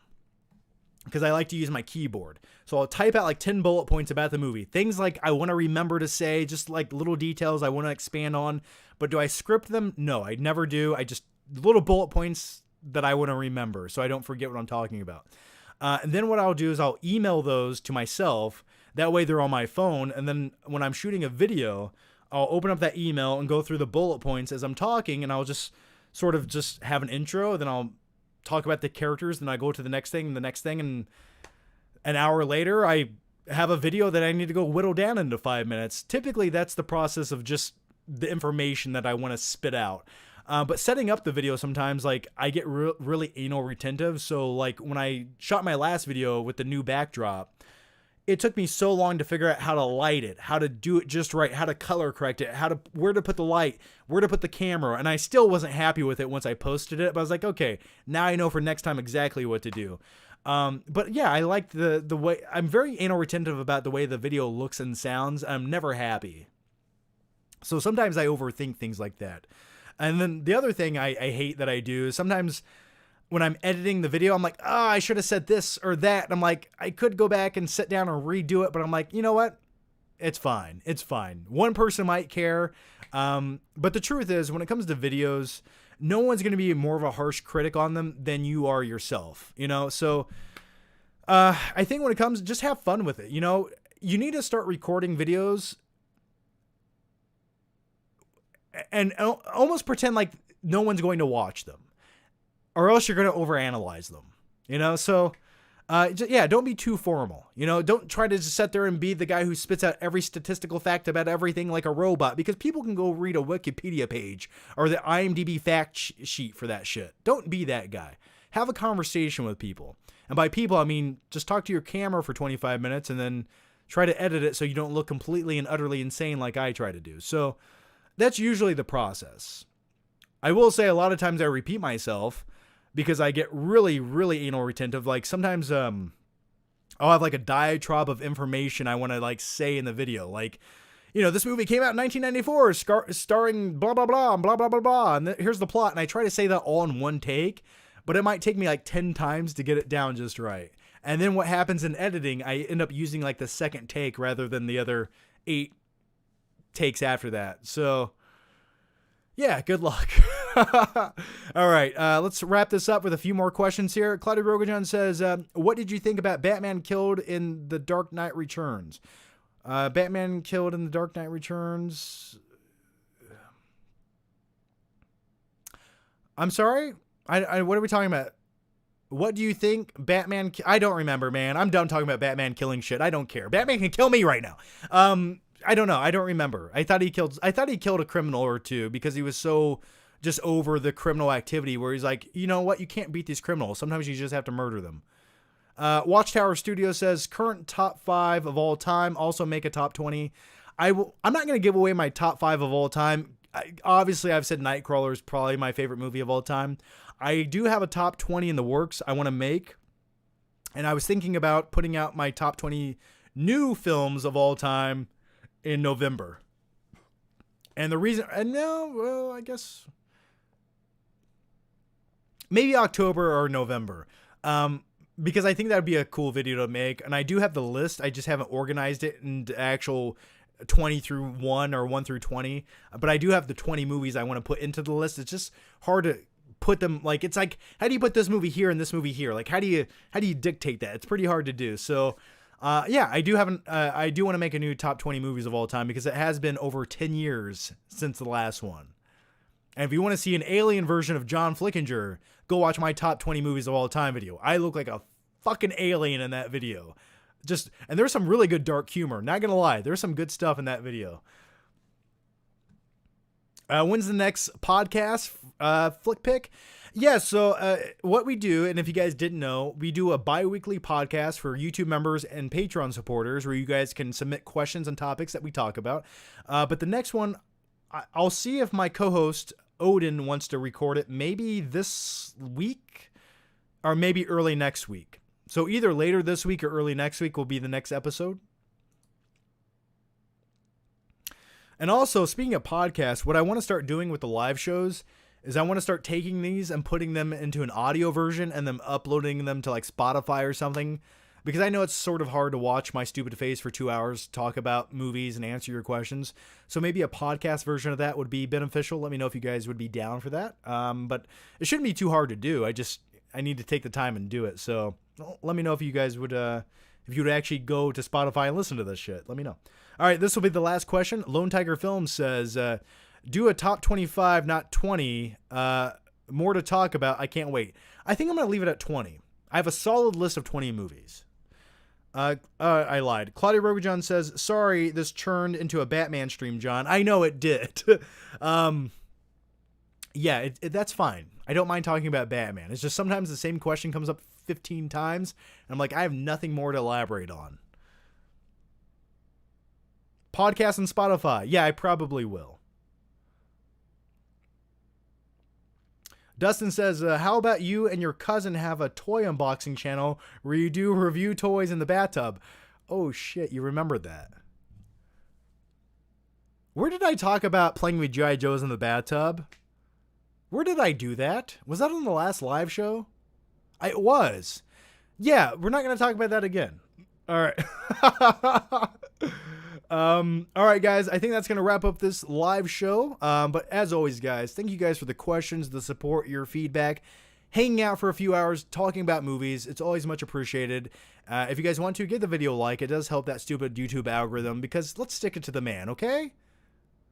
because I like to use my keyboard. So I'll type out like 10 bullet points about the movie. Things like I want to remember to say, just like little details I want to expand on. But do I script them? No, I never do. I just little bullet points that I want to remember so I don't forget what I'm talking about. And then what I'll do is I'll email those to myself. That way they're on my phone. And then when I'm shooting a video, I'll open up that email and go through the bullet points as I'm talking. And I'll just sort of just have an intro. Then I'll talk about the characters. Then I go to the next thing and the next thing. And an hour later, I have a video that I need to go whittle down into 5 minutes. Typically, that's the process of just the information that I want to spit out. But setting up the video sometimes, like, I get really anal retentive. So, like, when I shot my last video with the new backdrop, it took me so long to figure out how to light it, how to do it just right, how to color correct it, where to put the light, where to put the camera. And I still wasn't happy with it once I posted it. But I was like, okay, now I know for next time exactly what to do. But yeah, I like the way, I'm very anal retentive about the way the video looks and sounds. I'm never happy. So sometimes I overthink things like that. And then the other thing I hate that I do is sometimes when I'm editing the video, I'm like, I should have said this or that. And I'm like, I could go back and sit down and redo it, but I'm like, you know what? It's fine. It's fine. One person might care. But the truth is, when it comes to videos, no one's going to be more of a harsh critic on them than you are yourself, you know? So I think when it comes, just have fun with it. You know, you need to start recording videos and almost pretend like no one's going to watch them, or else you're going to overanalyze them. You know, so yeah, don't be too formal. You know, don't try to just sit there and be the guy who spits out every statistical fact about everything like a robot, because people can go read a Wikipedia page or the IMDb fact sheet for that shit. Don't be that guy. Have a conversation with people. And by people, I mean just talk to your camera for 25 minutes and then try to edit it so you don't look completely and utterly insane like I try to do. So that's usually the process. I will say a lot of times I repeat myself because I get really, really anal retentive. Like sometimes I'll have like a diatribe of information I want to like say in the video. Like, you know, this movie came out in 1994 starring blah, blah, blah, and blah, blah, blah, blah. And here's the plot. And I try to say that all in one take, but it might take me like 10 times to get it down just right. And then what happens in editing, I end up using like the second take rather than the other 8 takes after that. So yeah, good luck. All right, let's wrap this up with a few more questions here. Claudia Rogajan says, what did you think about Batman killed in The Dark Knight Returns? Batman killed in The Dark Knight Returns. I'm sorry? What are we talking about? What do you think Batman... I don't remember, man. I'm done talking about Batman killing shit. I don't care. Batman can kill me right now. I don't know. I don't remember. I thought he killed a criminal or two because he was so just over the criminal activity where he's like, you know what? You can't beat these criminals. Sometimes you just have to murder them. Watchtower Studio says current top 5 of all time. Also make a top 20. I'm not going to give away my top 5 of all time. Obviously, I've said Nightcrawler is probably my favorite movie of all time. I do have a top 20 in the works I want to make. And I was thinking about putting out my top 20 new films of all time in November. And the reason, I guess maybe October or November. Because I think that would be a cool video to make. And I do have the list. I just haven't organized it into actual 20 through 1 or 1 through 20. But I do have the 20 movies I want to put into the list. It's just hard to put them, like, it's like, how do you put this movie here and this movie here? Like, how do you dictate that? It's pretty hard to do. So, yeah, I do want to make a new top 20 movies of all time because it has been over 10 years since the last one. And if you want to see an alien version of John Flickinger, go watch my top 20 movies of all time video. I look like a fucking alien in that video. And there's some really good dark humor. Not gonna lie, there's some good stuff in that video. When's the next podcast? Flick pick? Yeah, so what we do, and if you guys didn't know, we do a bi-weekly podcast for YouTube members and Patreon supporters where you guys can submit questions and topics that we talk about. But the next one, I'll see if my co-host Odin wants to record it maybe this week or maybe early next week. So either later this week or early next week will be the next episode. And also, speaking of podcasts, what I want to start doing with the live shows is I want to start taking these and putting them into an audio version and then uploading them to like Spotify or something. Because I know it's sort of hard to watch my stupid face for 2 hours, talk about movies and answer your questions. So maybe a podcast version of that would be beneficial. Let me know if you guys would be down for that. But it shouldn't be too hard to do. I need to take the time and do it. So let me know if you guys would, if you would actually go to Spotify and listen to this shit. Let me know. All right, this will be the last question. Lone Tiger Films says, do a top 25, not 20. More to talk about. I can't wait. I think I'm going to leave it at 20. I have a solid list of 20 movies. I lied. Claudia Rogajan says, sorry, this churned into a Batman stream, John. I know it did. Yeah, that's fine. I don't mind talking about Batman. It's just sometimes the same question comes up 15 times. And I'm like, I have nothing more to elaborate on. Podcast and Spotify. Yeah, I probably will. Dustin says, how about you and your cousin have a toy unboxing channel where you do review toys in the bathtub? Oh, shit. You remembered that. Where did I talk about playing with G.I. Joes in the bathtub? Where did I do that? Was that on the last live show? It was. Yeah, we're not going to talk about that again. All right. All right, guys, I think that's going to wrap up this live show. But as always, guys, thank you guys for the questions, the support, your feedback. hanging out for a few hours, talking about movies. It's always much appreciated. If you guys want to, give the video a like. It does help that stupid YouTube algorithm, because let's stick it to the man, okay?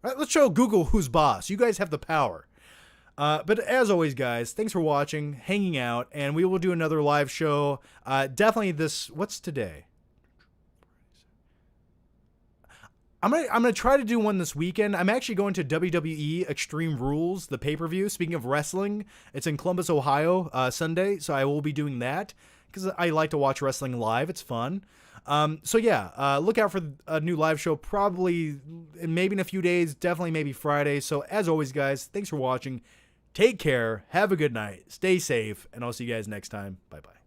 All right, let's show Google who's boss. You guys have the power. But as always, guys, thanks for watching, hanging out, and we will do another live show. Definitely what's today? I'm gonna try to do one this weekend. I'm actually going to WWE Extreme Rules, the pay-per-view. Speaking of wrestling, it's in Columbus, Ohio, Sunday, so I will be doing that because I like to watch wrestling live. It's fun. So yeah, look out for a new live show, probably maybe in a few days, definitely maybe Friday. So as always, guys, thanks for watching. Take care. Have a good night. Stay safe, and I'll see you guys next time. Bye bye.